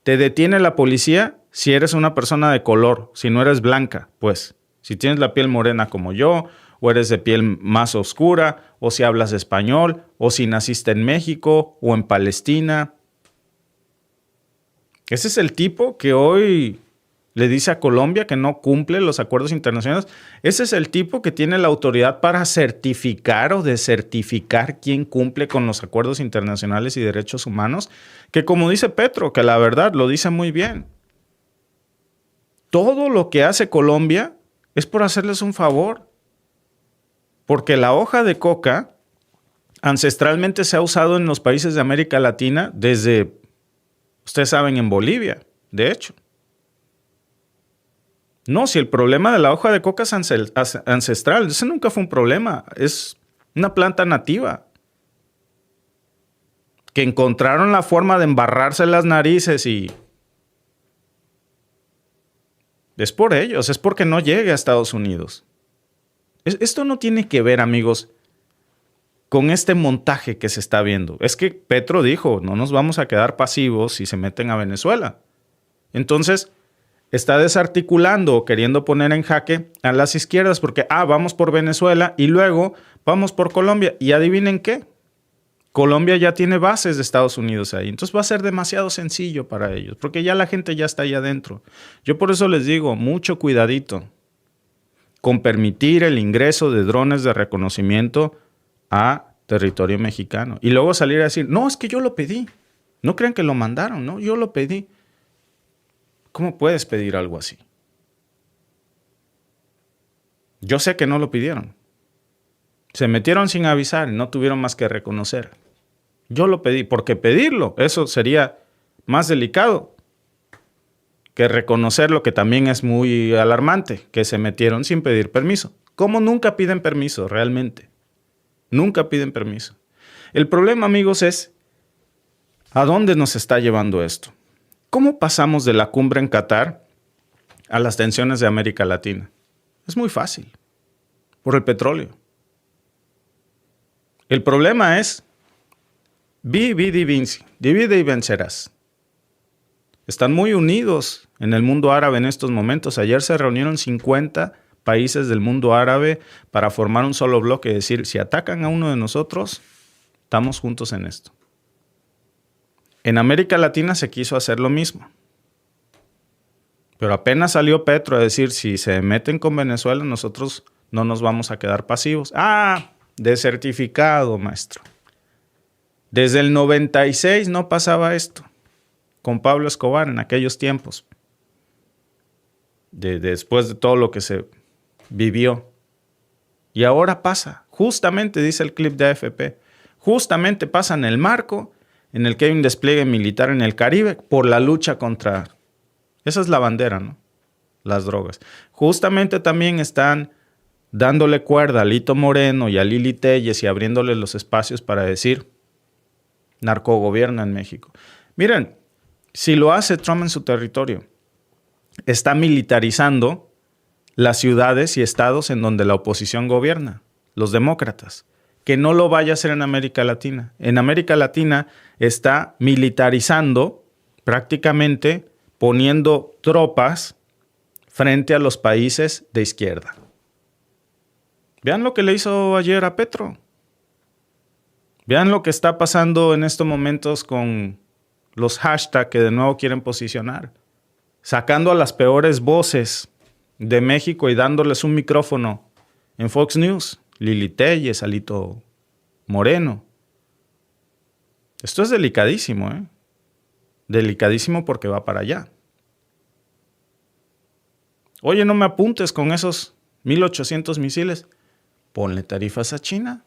Te detiene la policía si eres una persona de color, si no eres blanca, pues. Si tienes la piel morena como yo, o eres de piel más oscura, o si hablas español, o si naciste en México o en Palestina. Ese es el tipo que hoy le dice a Colombia que no cumple los acuerdos internacionales. Ese es el tipo que tiene la autoridad para certificar o desertificar quién cumple con los acuerdos internacionales y derechos humanos, que como dice Petro, que la verdad lo dice muy bien. Todo lo que hace Colombia es por hacerles un favor. Porque la hoja de coca ancestralmente se ha usado en los países de América Latina desde, ustedes saben, en Bolivia, de hecho. No, si el problema de la hoja de coca es ancestral, ese nunca fue un problema, es una planta nativa. Que encontraron la forma de embarrarse las narices y es por ellos, es porque no llegue a Estados Unidos. Esto no tiene que ver, amigos, con este montaje que se está viendo. Es que Petro dijo, no nos vamos a quedar pasivos si se meten a Venezuela. Entonces, está desarticulando o queriendo poner en jaque a las izquierdas porque, vamos por Venezuela y luego vamos por Colombia. Y adivinen qué, Colombia ya tiene bases de Estados Unidos ahí. Entonces va a ser demasiado sencillo para ellos porque ya la gente ya está ahí adentro. Yo por eso les digo, mucho cuidadito con permitir el ingreso de drones de reconocimiento a territorio mexicano. Y luego salir a decir, no, es que yo lo pedí. No crean que lo mandaron, no, yo lo pedí. ¿Cómo puedes pedir algo así? Yo sé que no lo pidieron. Se metieron sin avisar y no tuvieron más que reconocer. Yo lo pedí, porque pedirlo, eso sería más delicado que reconocer lo que también es muy alarmante, que se metieron sin pedir permiso. ¿Cómo nunca piden permiso realmente? Nunca piden permiso. El problema, amigos, es ¿a dónde nos está llevando esto? ¿Cómo pasamos de la cumbre en Qatar a las tensiones de América Latina? Es muy fácil, por el petróleo. El problema es divide y vencerás. Están muy unidos en el mundo árabe en estos momentos. Ayer se reunieron 50 países del mundo árabe para formar un solo bloque y decir, si atacan a uno de nosotros, estamos juntos en esto. En América Latina se quiso hacer lo mismo. Pero apenas salió Petro a decir, si se meten con Venezuela, nosotros no nos vamos a quedar pasivos. Desertificado, maestro. Desde el 96 no pasaba esto. Con Pablo Escobar en aquellos tiempos. Después de todo lo que se vivió. Y ahora pasa. Justamente, dice el clip de AFP, justamente pasa en el marco en el que hay un despliegue militar en el Caribe por la lucha contra... Esa es la bandera, ¿no? Las drogas. Justamente también están dándole cuerda a Lito Moreno y a Lili Téllez y abriéndole los espacios para decir narcogobierno en México. Miren, si lo hace Trump en su territorio, está militarizando las ciudades y estados en donde la oposición gobierna, los demócratas. Que no lo vaya a hacer en América Latina. En América Latina está militarizando, prácticamente poniendo tropas frente a los países de izquierda. Vean lo que le hizo ayer a Petro. Vean lo que está pasando en estos momentos con los hashtags que de nuevo quieren posicionar. Sacando a las peores voces de México y dándoles un micrófono en Fox News. Lili Téllez, Alito Moreno. Esto es delicadísimo, ¿eh? Delicadísimo porque va para allá. Oye, no me apuntes con esos 1,800 misiles. Ponle tarifas a China.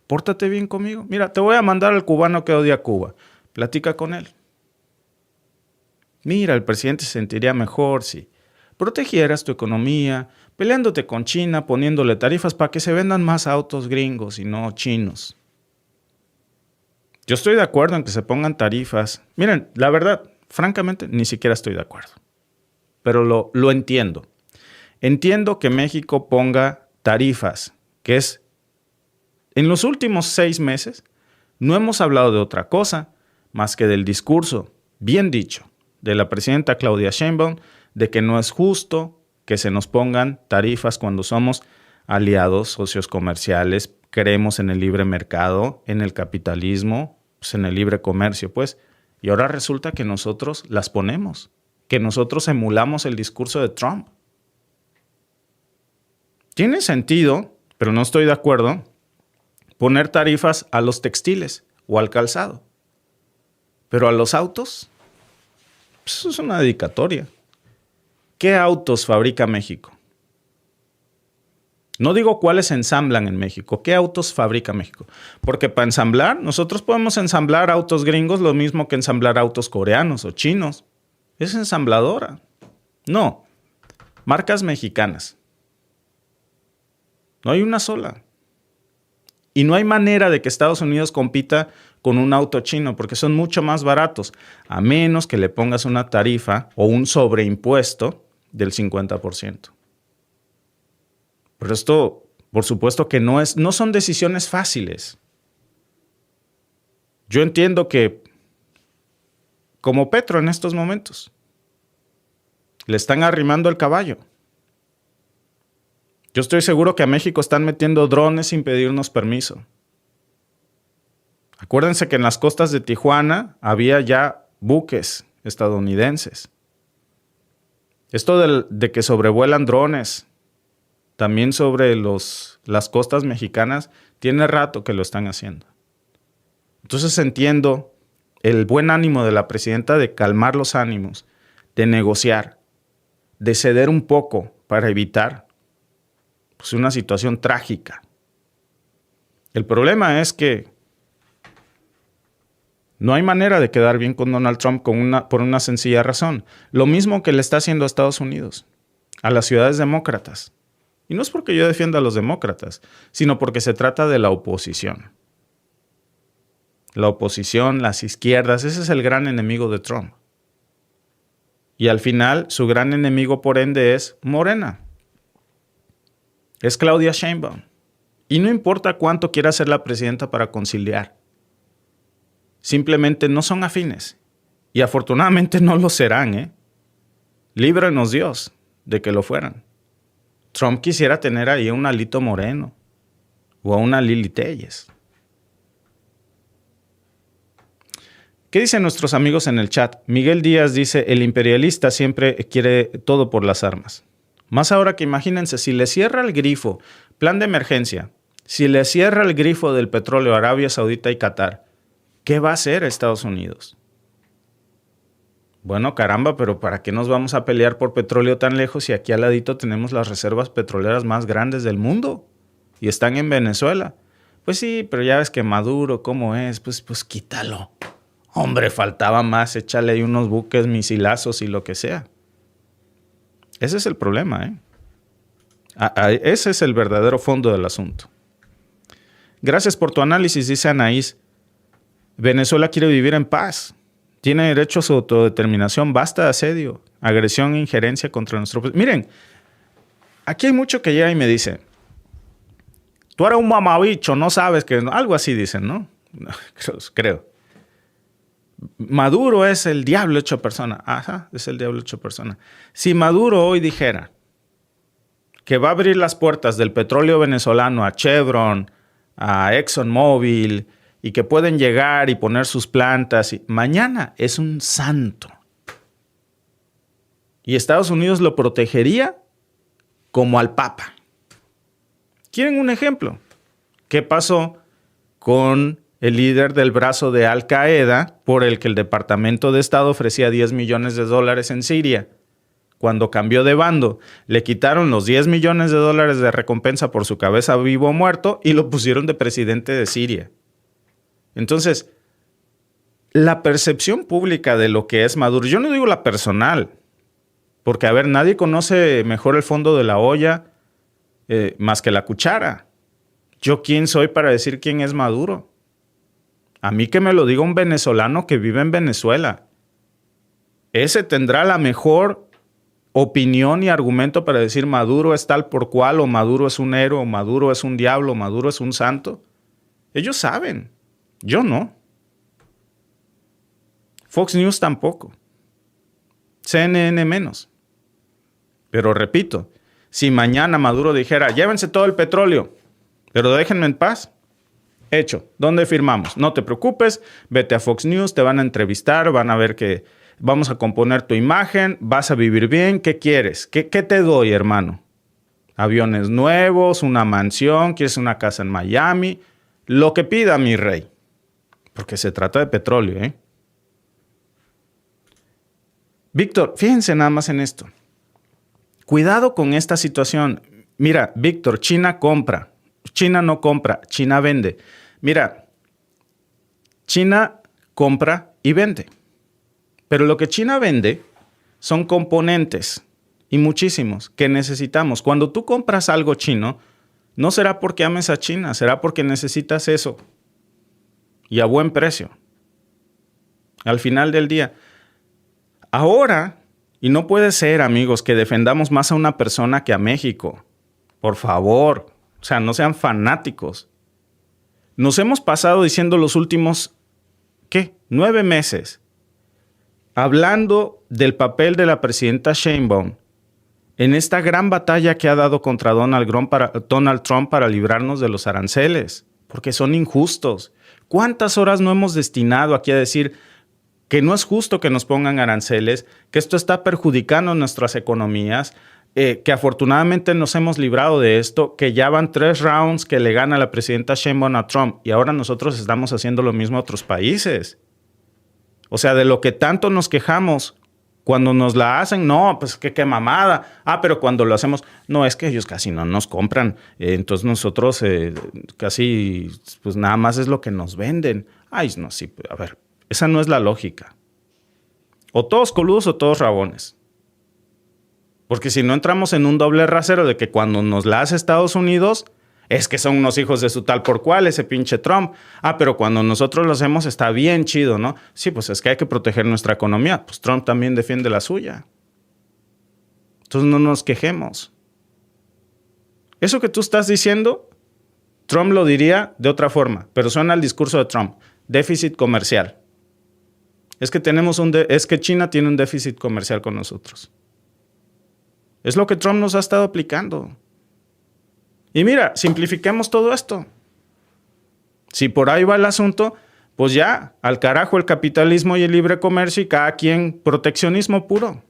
Pórtate bien conmigo. Mira, te voy a mandar al cubano que odia a Cuba. Platica con él. Mira, el presidente se sentiría mejor si protegieras tu economía, peleándote con China, poniéndole tarifas para que se vendan más autos gringos y no chinos. Yo estoy de acuerdo en que se pongan tarifas. Miren, la verdad, francamente, ni siquiera estoy de acuerdo. Pero lo entiendo. Entiendo que México ponga tarifas, que es, en los últimos 6 meses, no hemos hablado de otra cosa más que del discurso, bien dicho, de la presidenta Claudia Sheinbaum, de que no es justo que se nos pongan tarifas cuando somos aliados, socios comerciales, creemos en el libre mercado, en el capitalismo, pues en el libre comercio, pues. Y ahora resulta que nosotros las ponemos, que nosotros emulamos el discurso de Trump. Tiene sentido, pero no estoy de acuerdo, poner tarifas a los textiles o al calzado. Pero a los autos, pues eso es una dedicatoria. ¿Qué autos fabrica México? No digo cuáles se ensamblan en México. ¿Qué autos fabrica México? Porque para ensamblar, nosotros podemos ensamblar autos gringos lo mismo que ensamblar autos coreanos o chinos. Es ensambladora. No. Marcas mexicanas. No hay una sola. Y no hay manera de que Estados Unidos compita con un auto chino porque son mucho más baratos, a menos que le pongas una tarifa o un sobreimpuesto del 50%. Pero esto, por supuesto que no son decisiones fáciles. Yo entiendo que, como Petro en estos momentos, le están arrimando el caballo. Yo estoy seguro que a México están metiendo drones sin pedirnos permiso. Acuérdense que en las costas de Tijuana había ya buques estadounidenses. Esto de que sobrevuelan drones también sobre las costas mexicanas, tiene rato que lo están haciendo. Entonces entiendo el buen ánimo de la presidenta de calmar los ánimos, de negociar, de ceder un poco para evitar pues, una situación trágica. El problema es que no hay manera de quedar bien con Donald Trump por una sencilla razón. Lo mismo que le está haciendo a Estados Unidos, a las ciudades demócratas. Y no es porque yo defienda a los demócratas, sino porque se trata de la oposición. La oposición, las izquierdas, ese es el gran enemigo de Trump. Y al final, su gran enemigo, por ende, es Morena. Es Claudia Sheinbaum. Y no importa cuánto quiera ser la presidenta para conciliar. Simplemente no son afines. Y afortunadamente no lo serán, ¿eh? Líbranos Dios de que lo fueran. Trump quisiera tener ahí a un Alito Moreno o a una Lili Telles. ¿Qué dicen nuestros amigos en el chat? Miguel Díaz dice, el imperialista siempre quiere todo por las armas. Más ahora que imagínense, si le cierra el grifo, plan de emergencia, si le cierra el grifo del petróleo a Arabia Saudita y Qatar, ¿qué va a hacer Estados Unidos? Bueno, caramba, pero ¿para qué nos vamos a pelear por petróleo tan lejos si aquí al ladito tenemos las reservas petroleras más grandes del mundo? Y están en Venezuela. Pues sí, pero ya ves que Maduro, ¿cómo es? Pues quítalo. Hombre, faltaba más, échale ahí unos buques, misilazos y lo que sea. Ese es el problema, ¿eh? Ese es el verdadero fondo del asunto. Gracias por tu análisis, dice Anaís. Venezuela quiere vivir en paz. Tiene derecho a su autodeterminación. Basta de asedio, agresión e injerencia contra nuestro país. Miren, aquí hay mucho que llega y me dice, tú eres un mamabicho, no sabes que... Algo así dicen, ¿no? Creo. Maduro es el diablo hecho persona. Ajá, es el diablo hecho persona. Si Maduro hoy dijera que va a abrir las puertas del petróleo venezolano a Chevron, a ExxonMobil, y que pueden llegar y poner sus plantas, mañana es un santo. Y Estados Unidos lo protegería como al Papa. ¿Quieren un ejemplo? ¿Qué pasó con el líder del brazo de Al Qaeda por el que el Departamento de Estado ofrecía $10 millones en Siria? Cuando cambió de bando, le quitaron los $10 millones de recompensa por su cabeza vivo o muerto y lo pusieron de presidente de Siria. Entonces, la percepción pública de lo que es Maduro, yo no digo la personal, porque, a ver, nadie conoce mejor el fondo de la olla más que la cuchara. ¿Yo quién soy para decir quién es Maduro? A mí que me lo diga un venezolano que vive en Venezuela. Ese tendrá la mejor opinión y argumento para decir Maduro es tal por cual, o Maduro es un héroe, o Maduro es un diablo, o Maduro es un santo. Ellos saben, yo no. Fox News tampoco. CNN menos. Pero repito, si mañana Maduro dijera, llévense todo el petróleo, pero déjenme en paz, hecho. ¿Dónde firmamos? No te preocupes, vete a Fox News, te van a entrevistar, van a ver que vamos a componer tu imagen, vas a vivir bien, ¿qué quieres? ¿Qué te doy, hermano? Aviones nuevos, una mansión, quieres una casa en Miami, lo que pida, mi rey. Porque se trata de petróleo, ¿eh? Víctor, fíjense nada más en esto. Cuidado con esta situación. Mira, Víctor, China compra. China no compra, China vende. Mira, China compra y vende. Pero lo que China vende son componentes, y muchísimos, que necesitamos. Cuando tú compras algo chino, no será porque ames a China, será porque necesitas eso. Y a buen precio. Al final del día. Ahora, y no puede ser, amigos, que defendamos más a una persona que a México. Por favor, o sea, no sean fanáticos. Nos hemos pasado diciendo los últimos, 9 meses, hablando del papel de la presidenta Sheinbaum en esta gran batalla que ha dado contra Donald Trump para librarnos de los aranceles, porque son injustos. ¿Cuántas horas no hemos destinado aquí a decir que no es justo que nos pongan aranceles, que esto está perjudicando nuestras economías, que afortunadamente nos hemos librado de esto, que ya van 3 rounds que le gana la presidenta Sheinbaum a Trump y ahora nosotros estamos haciendo lo mismo a otros países? O sea, de lo que tanto nos quejamos cuando nos la hacen, no, pues qué mamada. Pero cuando lo hacemos, no, es que ellos casi no nos compran. Entonces nosotros casi, pues nada más es lo que nos venden. Ay, no, sí, a ver, esa no es la lógica. O todos coludos o todos rabones. Porque si no entramos en un doble rasero de que cuando nos la hace Estados Unidos, es que son unos hijos de su tal por cual, ese pinche Trump. Pero cuando nosotros lo hacemos está bien chido, ¿no? Sí, pues es que hay que proteger nuestra economía. Pues Trump también defiende la suya. Entonces no nos quejemos. Eso que tú estás diciendo, Trump lo diría de otra forma, pero suena al discurso de Trump. Déficit comercial. Es que China tiene un déficit comercial con nosotros. Es lo que Trump nos ha estado aplicando. Y mira, simplifiquemos todo esto. Si por ahí va el asunto, pues ya, al carajo el capitalismo y el libre comercio y cada quien proteccionismo puro.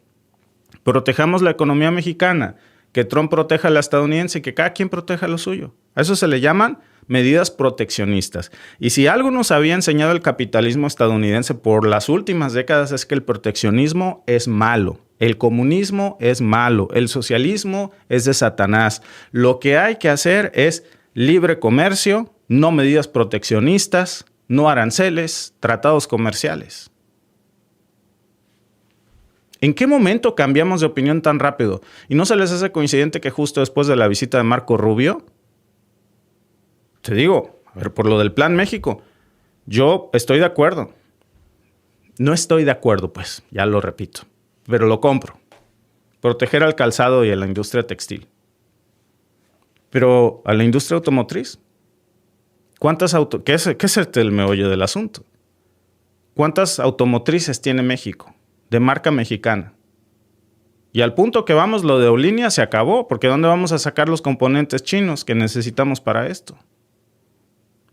Protejamos la economía mexicana, que Trump proteja a la estadounidense y que cada quien proteja lo suyo. A eso se le llaman medidas proteccionistas. Y si algo nos había enseñado el capitalismo estadounidense por las últimas décadas es que el proteccionismo es malo. El comunismo es malo, el socialismo es de Satanás. Lo que hay que hacer es libre comercio, no medidas proteccionistas, no aranceles, tratados comerciales. ¿En qué momento cambiamos de opinión tan rápido? ¿Y no se les hace coincidente que justo después de la visita de Marco Rubio? Te digo, a ver, por lo del Plan México, yo estoy de acuerdo. No estoy de acuerdo, pues, ya lo repito. Pero lo compro. Proteger al calzado y a la industria textil. Pero a la industria automotriz. ¿Qué es el meollo del asunto? ¿Cuántas automotrices tiene México de marca mexicana? Y al punto que vamos, lo de Aerolínea se acabó, porque ¿dónde vamos a sacar los componentes chinos que necesitamos para esto?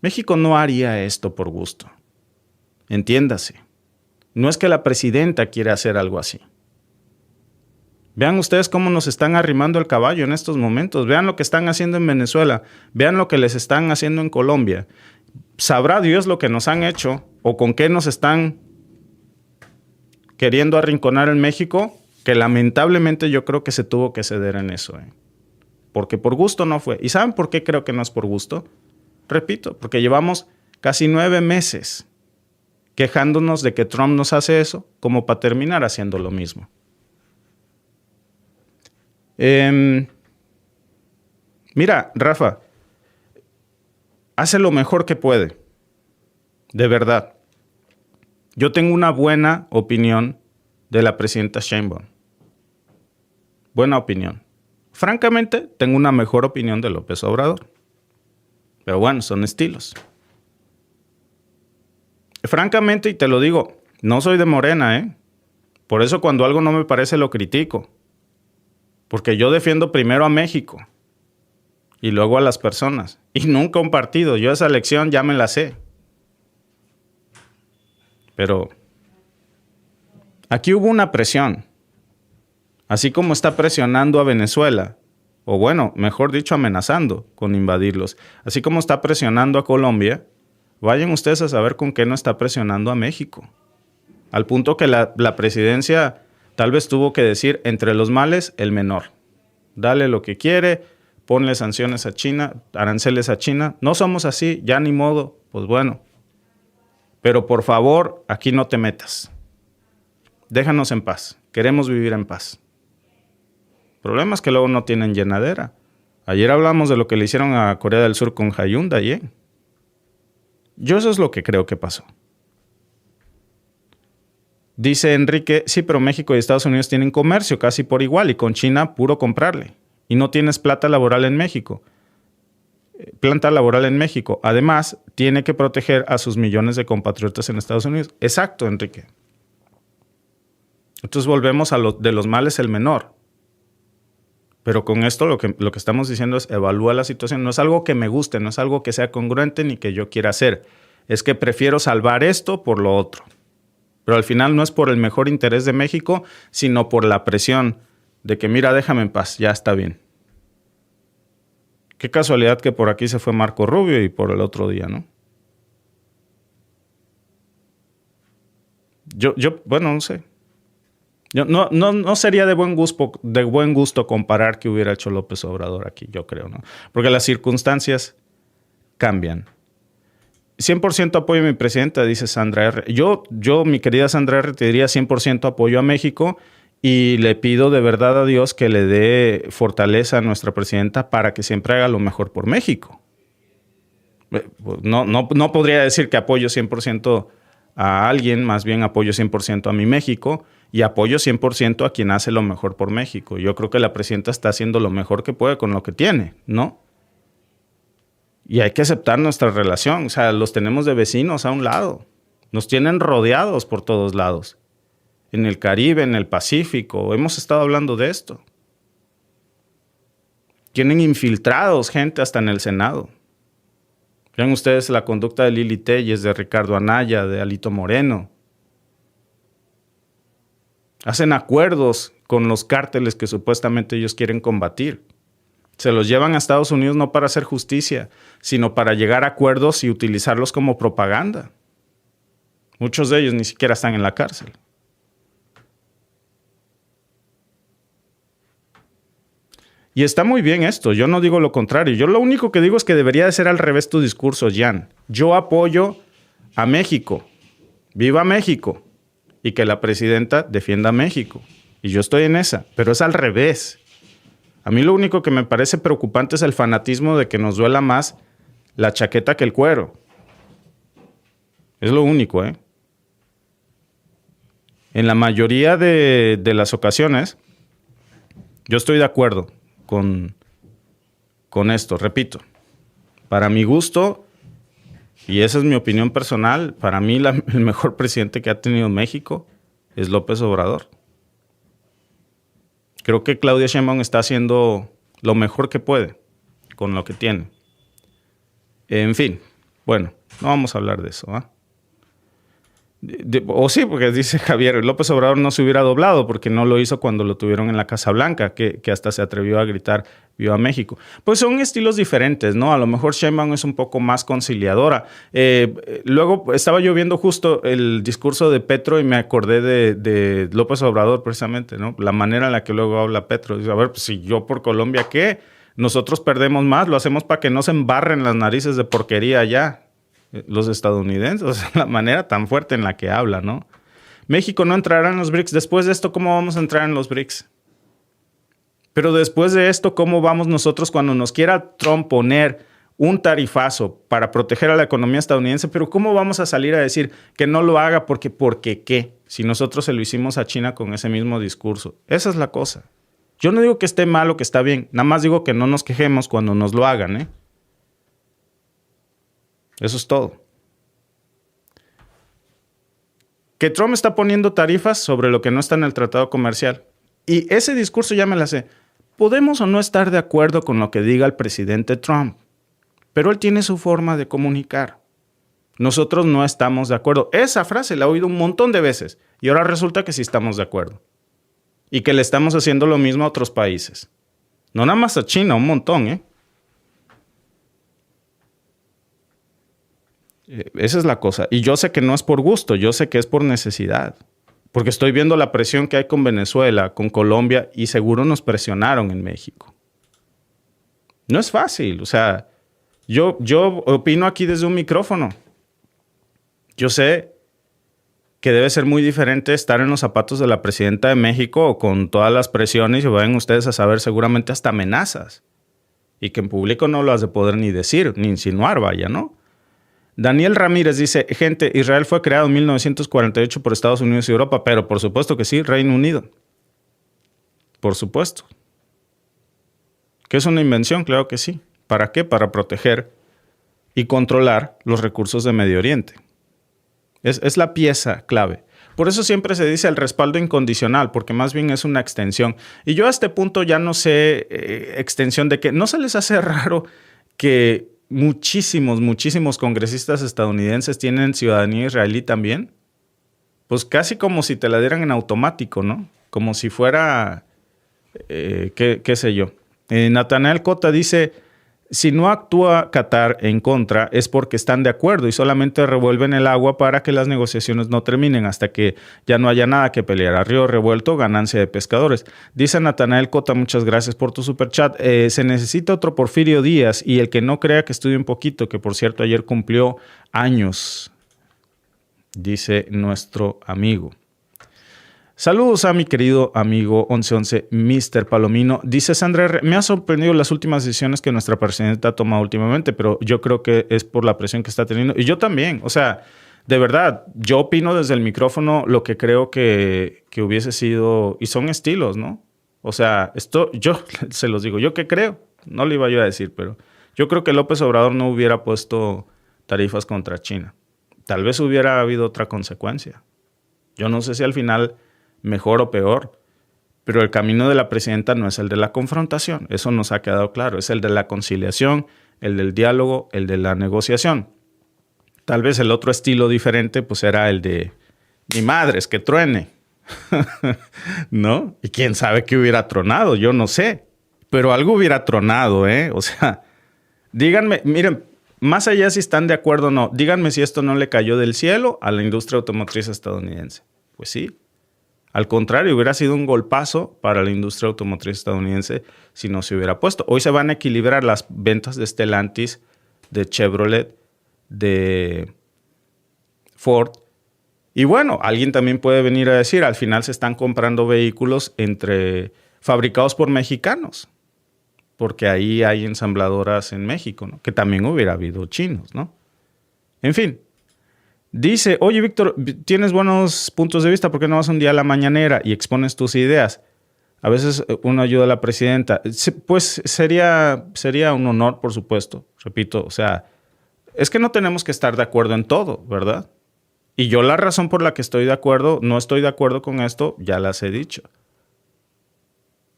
México no haría esto por gusto. Entiéndase. No es que la presidenta quiera hacer algo así. Vean ustedes cómo nos están arrimando el caballo en estos momentos. Vean lo que están haciendo en Venezuela. Vean lo que les están haciendo en Colombia. Sabrá Dios lo que nos han hecho o con qué nos están queriendo arrinconar en México, que lamentablemente yo creo que se tuvo que ceder en eso. Porque por gusto no fue. ¿Y saben por qué creo que no es por gusto? Repito, porque llevamos casi 9 meses quejándonos de que Trump nos hace eso, como para terminar haciendo lo mismo. Mira, Rafa, hace lo mejor que puede, de verdad. Yo tengo una buena opinión de la presidenta Sheinbaum. Buena opinión. Francamente, tengo una mejor opinión de López Obrador. Pero bueno, son estilos. Francamente, y te lo digo, no soy de Morena, ¿eh? Por eso cuando algo no me parece lo critico. Porque yo defiendo primero a México y luego a las personas. Y nunca un partido. Yo esa elección ya me la sé. Pero aquí hubo una presión. Así como está presionando a Venezuela, o bueno, mejor dicho, amenazando con invadirlos. Así como está presionando a Colombia, vayan ustedes a saber con qué no está presionando a México. Al punto que la presidencia tal vez tuvo que decir, entre los males, el menor. Dale lo que quiere, ponle sanciones a China, aranceles a China. No somos así, ya ni modo, pues bueno. Pero por favor, aquí no te metas. Déjanos en paz, queremos vivir en paz. El problema es que luego no tienen llenadera. Ayer hablamos de lo que le hicieron a Corea del Sur con Hyundai, ¿eh? Yo eso es lo que creo que pasó. Dice Enrique, sí, pero México y Estados Unidos tienen comercio casi por igual y con China puro comprarle. Y no tienes planta laboral en México. Además, tiene que proteger a sus millones de compatriotas en Estados Unidos. Exacto, Enrique. Entonces volvemos a lo de los males el menor. Pero con esto lo que estamos diciendo es evalúa la situación. No es algo que me guste, no es algo que sea congruente ni que yo quiera hacer. Es que prefiero salvar esto por lo otro. Pero al final no es por el mejor interés de México, sino por la presión de que, mira, déjame en paz, ya está bien. Qué casualidad que por aquí se fue Marco Rubio y por el otro día, ¿no? Bueno, no sé. No sería de buen gusto comparar qué hubiera hecho López Obrador aquí, yo creo, ¿no? Porque las circunstancias cambian. 100% apoyo a mi presidenta, dice Sandra R. Yo, mi querida Sandra R., te diría 100% apoyo a México y le pido de verdad a Dios que le dé fortaleza a nuestra presidenta para que siempre haga lo mejor por México. No podría decir que apoyo 100% a alguien, más bien apoyo 100% a mi México y apoyo 100% a quien hace lo mejor por México. Yo creo que la presidenta está haciendo lo mejor que puede con lo que tiene, ¿no? Y hay que aceptar nuestra relación. O sea, los tenemos de vecinos a un lado. Nos tienen rodeados por todos lados. En el Caribe, en el Pacífico. Hemos estado hablando de esto. Tienen infiltrados gente hasta en el Senado. Vean ustedes la conducta de Lili Telles, de Ricardo Anaya, de Alito Moreno. Hacen acuerdos con los cárteles que supuestamente ellos quieren combatir. Se los llevan a Estados Unidos no para hacer justicia, sino para llegar a acuerdos y utilizarlos como propaganda. Muchos de ellos ni siquiera están en la cárcel. Y está muy bien esto, yo no digo lo contrario. Yo lo único que digo es que debería de ser al revés tu discurso, Jan. Yo apoyo a México. ¡Viva México! Y que la presidenta defienda a México. Y yo estoy en esa, pero es al revés. A mí lo único que me parece preocupante es el fanatismo de que nos duela más la chaqueta que el cuero. Es lo único, ¿eh? En la mayoría de las ocasiones, yo estoy de acuerdo con esto. Repito, para mi gusto, y esa es mi opinión personal, para mí el mejor presidente que ha tenido México es López Obrador. Creo que Claudia Sheinbaum está haciendo lo mejor que puede con lo que tiene. En fin, bueno, no vamos a hablar de eso, ¿ah? O sí, porque dice Javier, López Obrador no se hubiera doblado porque no lo hizo cuando lo tuvieron en la Casa Blanca, que hasta se atrevió a gritar "Viva México". Pues son estilos diferentes, ¿no? A lo mejor Sheinbaum es un poco más conciliadora. Luego estaba yo viendo justo el discurso de Petro y me acordé de López Obrador precisamente, ¿no? La manera en la que luego habla Petro. Dice, a ver, pues si yo por Colombia, ¿qué? Nosotros perdemos más, lo hacemos para que no se embarren las narices de porquería allá. los estadounidenses, o sea, la manera tan fuerte en la que habla, ¿no? México no entrará en los BRICS. Después de esto, ¿cómo vamos a entrar en los BRICS? Pero después de esto, ¿cómo vamos nosotros cuando nos quiera Trump poner un tarifazo para proteger a la economía estadounidense? Pero ¿cómo vamos a salir a decir que no lo haga porque qué? Si nosotros se lo hicimos a China con ese mismo discurso. Esa es la cosa. Yo no digo que esté mal o que está bien. Nada más digo que no nos quejemos cuando nos lo hagan, ¿eh? Eso es todo. Que Trump está poniendo tarifas sobre lo que no está en el tratado comercial. Y ese discurso ya me la sé. Podemos o no estar de acuerdo con lo que diga el presidente Trump, pero él tiene su forma de comunicar. Nosotros no estamos de acuerdo. Esa frase la he oído un montón de veces y ahora resulta que sí estamos de acuerdo. Y que le estamos haciendo lo mismo a otros países. No nada más a China, un montón, ¿eh? Esa es la cosa. Y yo sé que no es por gusto, yo sé que es por necesidad. Porque estoy viendo la presión que hay con Venezuela, con Colombia, y seguro nos presionaron en México. No es fácil. O sea, yo opino aquí desde un micrófono. Yo sé que debe ser muy diferente estar en los zapatos de la presidenta de México con todas las presiones, y vayan ustedes a saber seguramente hasta amenazas. Y que en público no lo has de poder ni decir, ni insinuar, vaya, ¿no? Daniel Ramírez dice, gente, Israel fue creado en 1948 por Estados Unidos y Europa, pero por supuesto que sí, Reino Unido. Por supuesto. ¿Que es una invención? Claro que sí. ¿Para qué? Para proteger y controlar los recursos de Medio Oriente. Es la pieza clave. Por eso siempre se dice el respaldo incondicional, porque más bien es una extensión. Y yo a este punto ya no sé extensión de que no se les hace raro que muchísimos congresistas estadounidenses tienen ciudadanía israelí también. Pues casi como si te la dieran en automático, ¿no? Como si fuera, qué sé yo. Natanael Cota dice, si no actúa Qatar en contra es porque están de acuerdo y solamente revuelven el agua para que las negociaciones no terminen hasta que ya no haya nada que pelear. A río revuelto, ganancia de pescadores. Dice Natanael Cota, muchas gracias por tu superchat. Se necesita otro Porfirio Díaz y el que no crea que estudie un poquito, que por cierto ayer cumplió años, dice nuestro amigo. Saludos a mi querido amigo 1111, Mr. Palomino. Dice Sandra R., me ha sorprendido las últimas decisiones que nuestra presidenta ha tomado últimamente, pero yo creo que es por la presión que está teniendo. Y yo también, o sea, de verdad, yo opino desde el micrófono lo que creo que hubiese sido, y son estilos, ¿no? O sea, esto yo se los digo, yo qué creo, no lo iba yo a decir, pero yo creo que López Obrador no hubiera puesto tarifas contra China. Tal vez hubiera habido otra consecuencia. Yo no sé si al final mejor o peor, pero el camino de la presidenta no es el de la confrontación, eso nos ha quedado claro, es el de la conciliación, el del diálogo, el de la negociación. Tal vez el otro estilo diferente pues era el de ni madres, que truene, ¿no? Y quién sabe qué hubiera tronado, yo no sé, pero algo hubiera tronado, ¿eh? O sea, díganme, miren, más allá si están de acuerdo o no, díganme si esto no le cayó del cielo a la industria automotriz estadounidense. Pues sí. Al contrario, hubiera sido un golpazo para la industria automotriz estadounidense si no se hubiera puesto. Hoy se van a equilibrar las ventas de Stellantis, de Chevrolet, de Ford. Y bueno, alguien también puede venir a decir, al final se están comprando vehículos fabricados por mexicanos, porque ahí hay ensambladoras en México, ¿no? Que también hubiera habido chinos, ¿no? En fin. Dice, oye, Víctor, tienes buenos puntos de vista, ¿por qué no vas un día a la mañanera y expones tus ideas? A veces uno ayuda a la presidenta. Pues sería un honor, por supuesto. Repito, o sea, es que no tenemos que estar de acuerdo en todo, ¿verdad? Y yo la razón por la que estoy de acuerdo, no estoy de acuerdo con esto, ya las he dicho.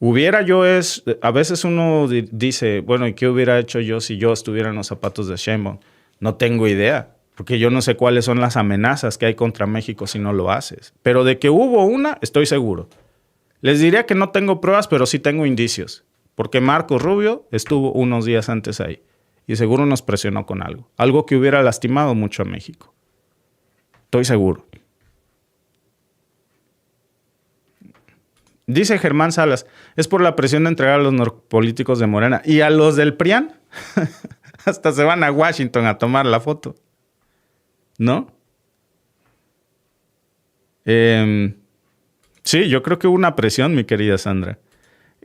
A veces uno dice, bueno, ¿y qué hubiera hecho yo si yo estuviera en los zapatos de Sheinbaum? No tengo idea. Porque yo no sé cuáles son las amenazas que hay contra México si no lo haces. Pero de que hubo una, estoy seguro. Les diría que no tengo pruebas, pero sí tengo indicios. Porque Marco Rubio estuvo unos días antes ahí. Y seguro nos presionó con algo. Algo que hubiera lastimado mucho a México. Estoy seguro. Dice Germán Salas, es por la presión de entregar a los políticos de Morena. ¿Y a los del PRIAN? Hasta se van a Washington a tomar la foto. ¿no? Sí, yo creo que hubo una presión, mi querida Sandra.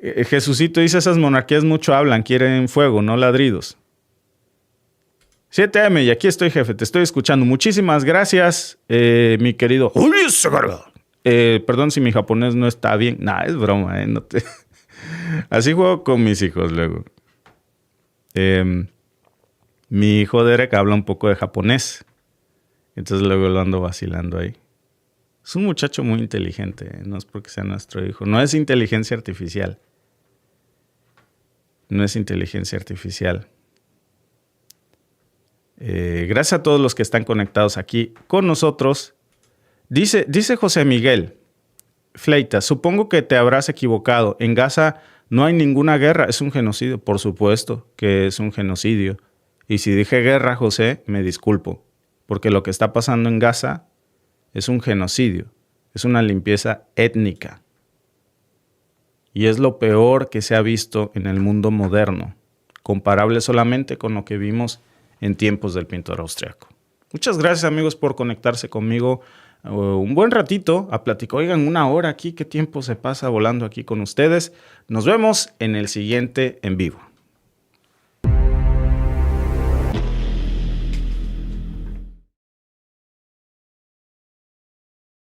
Jesucito dice, esas monarquías mucho hablan, quieren fuego, no ladridos. 7 AM y aquí estoy, jefe, te estoy escuchando. Muchísimas gracias, mi querido. Perdón si mi japonés no está bien. Nah, es broma, no te... Así juego con mis hijos luego. Mi hijo Derek habla un poco de japonés. Entonces luego lo ando vacilando ahí. Es un muchacho muy inteligente, no es porque sea nuestro hijo. No es inteligencia artificial. No es inteligencia artificial. Gracias a todos los que están conectados aquí con nosotros. Dice José Miguel Fleitas, supongo que te habrás equivocado. En Gaza no hay ninguna guerra, es un genocidio. Por supuesto que es un genocidio. Y si dije guerra, José, me disculpo. Porque lo que está pasando en Gaza es un genocidio. Es una limpieza étnica. Y es lo peor que se ha visto en el mundo moderno. Comparable solamente con lo que vimos en tiempos del pintor austriaco. Muchas gracias, amigos, por conectarse conmigo un buen ratito a platicar. Oigan, 1 hora aquí, qué tiempo se pasa volando aquí con ustedes. Nos vemos en el siguiente en vivo.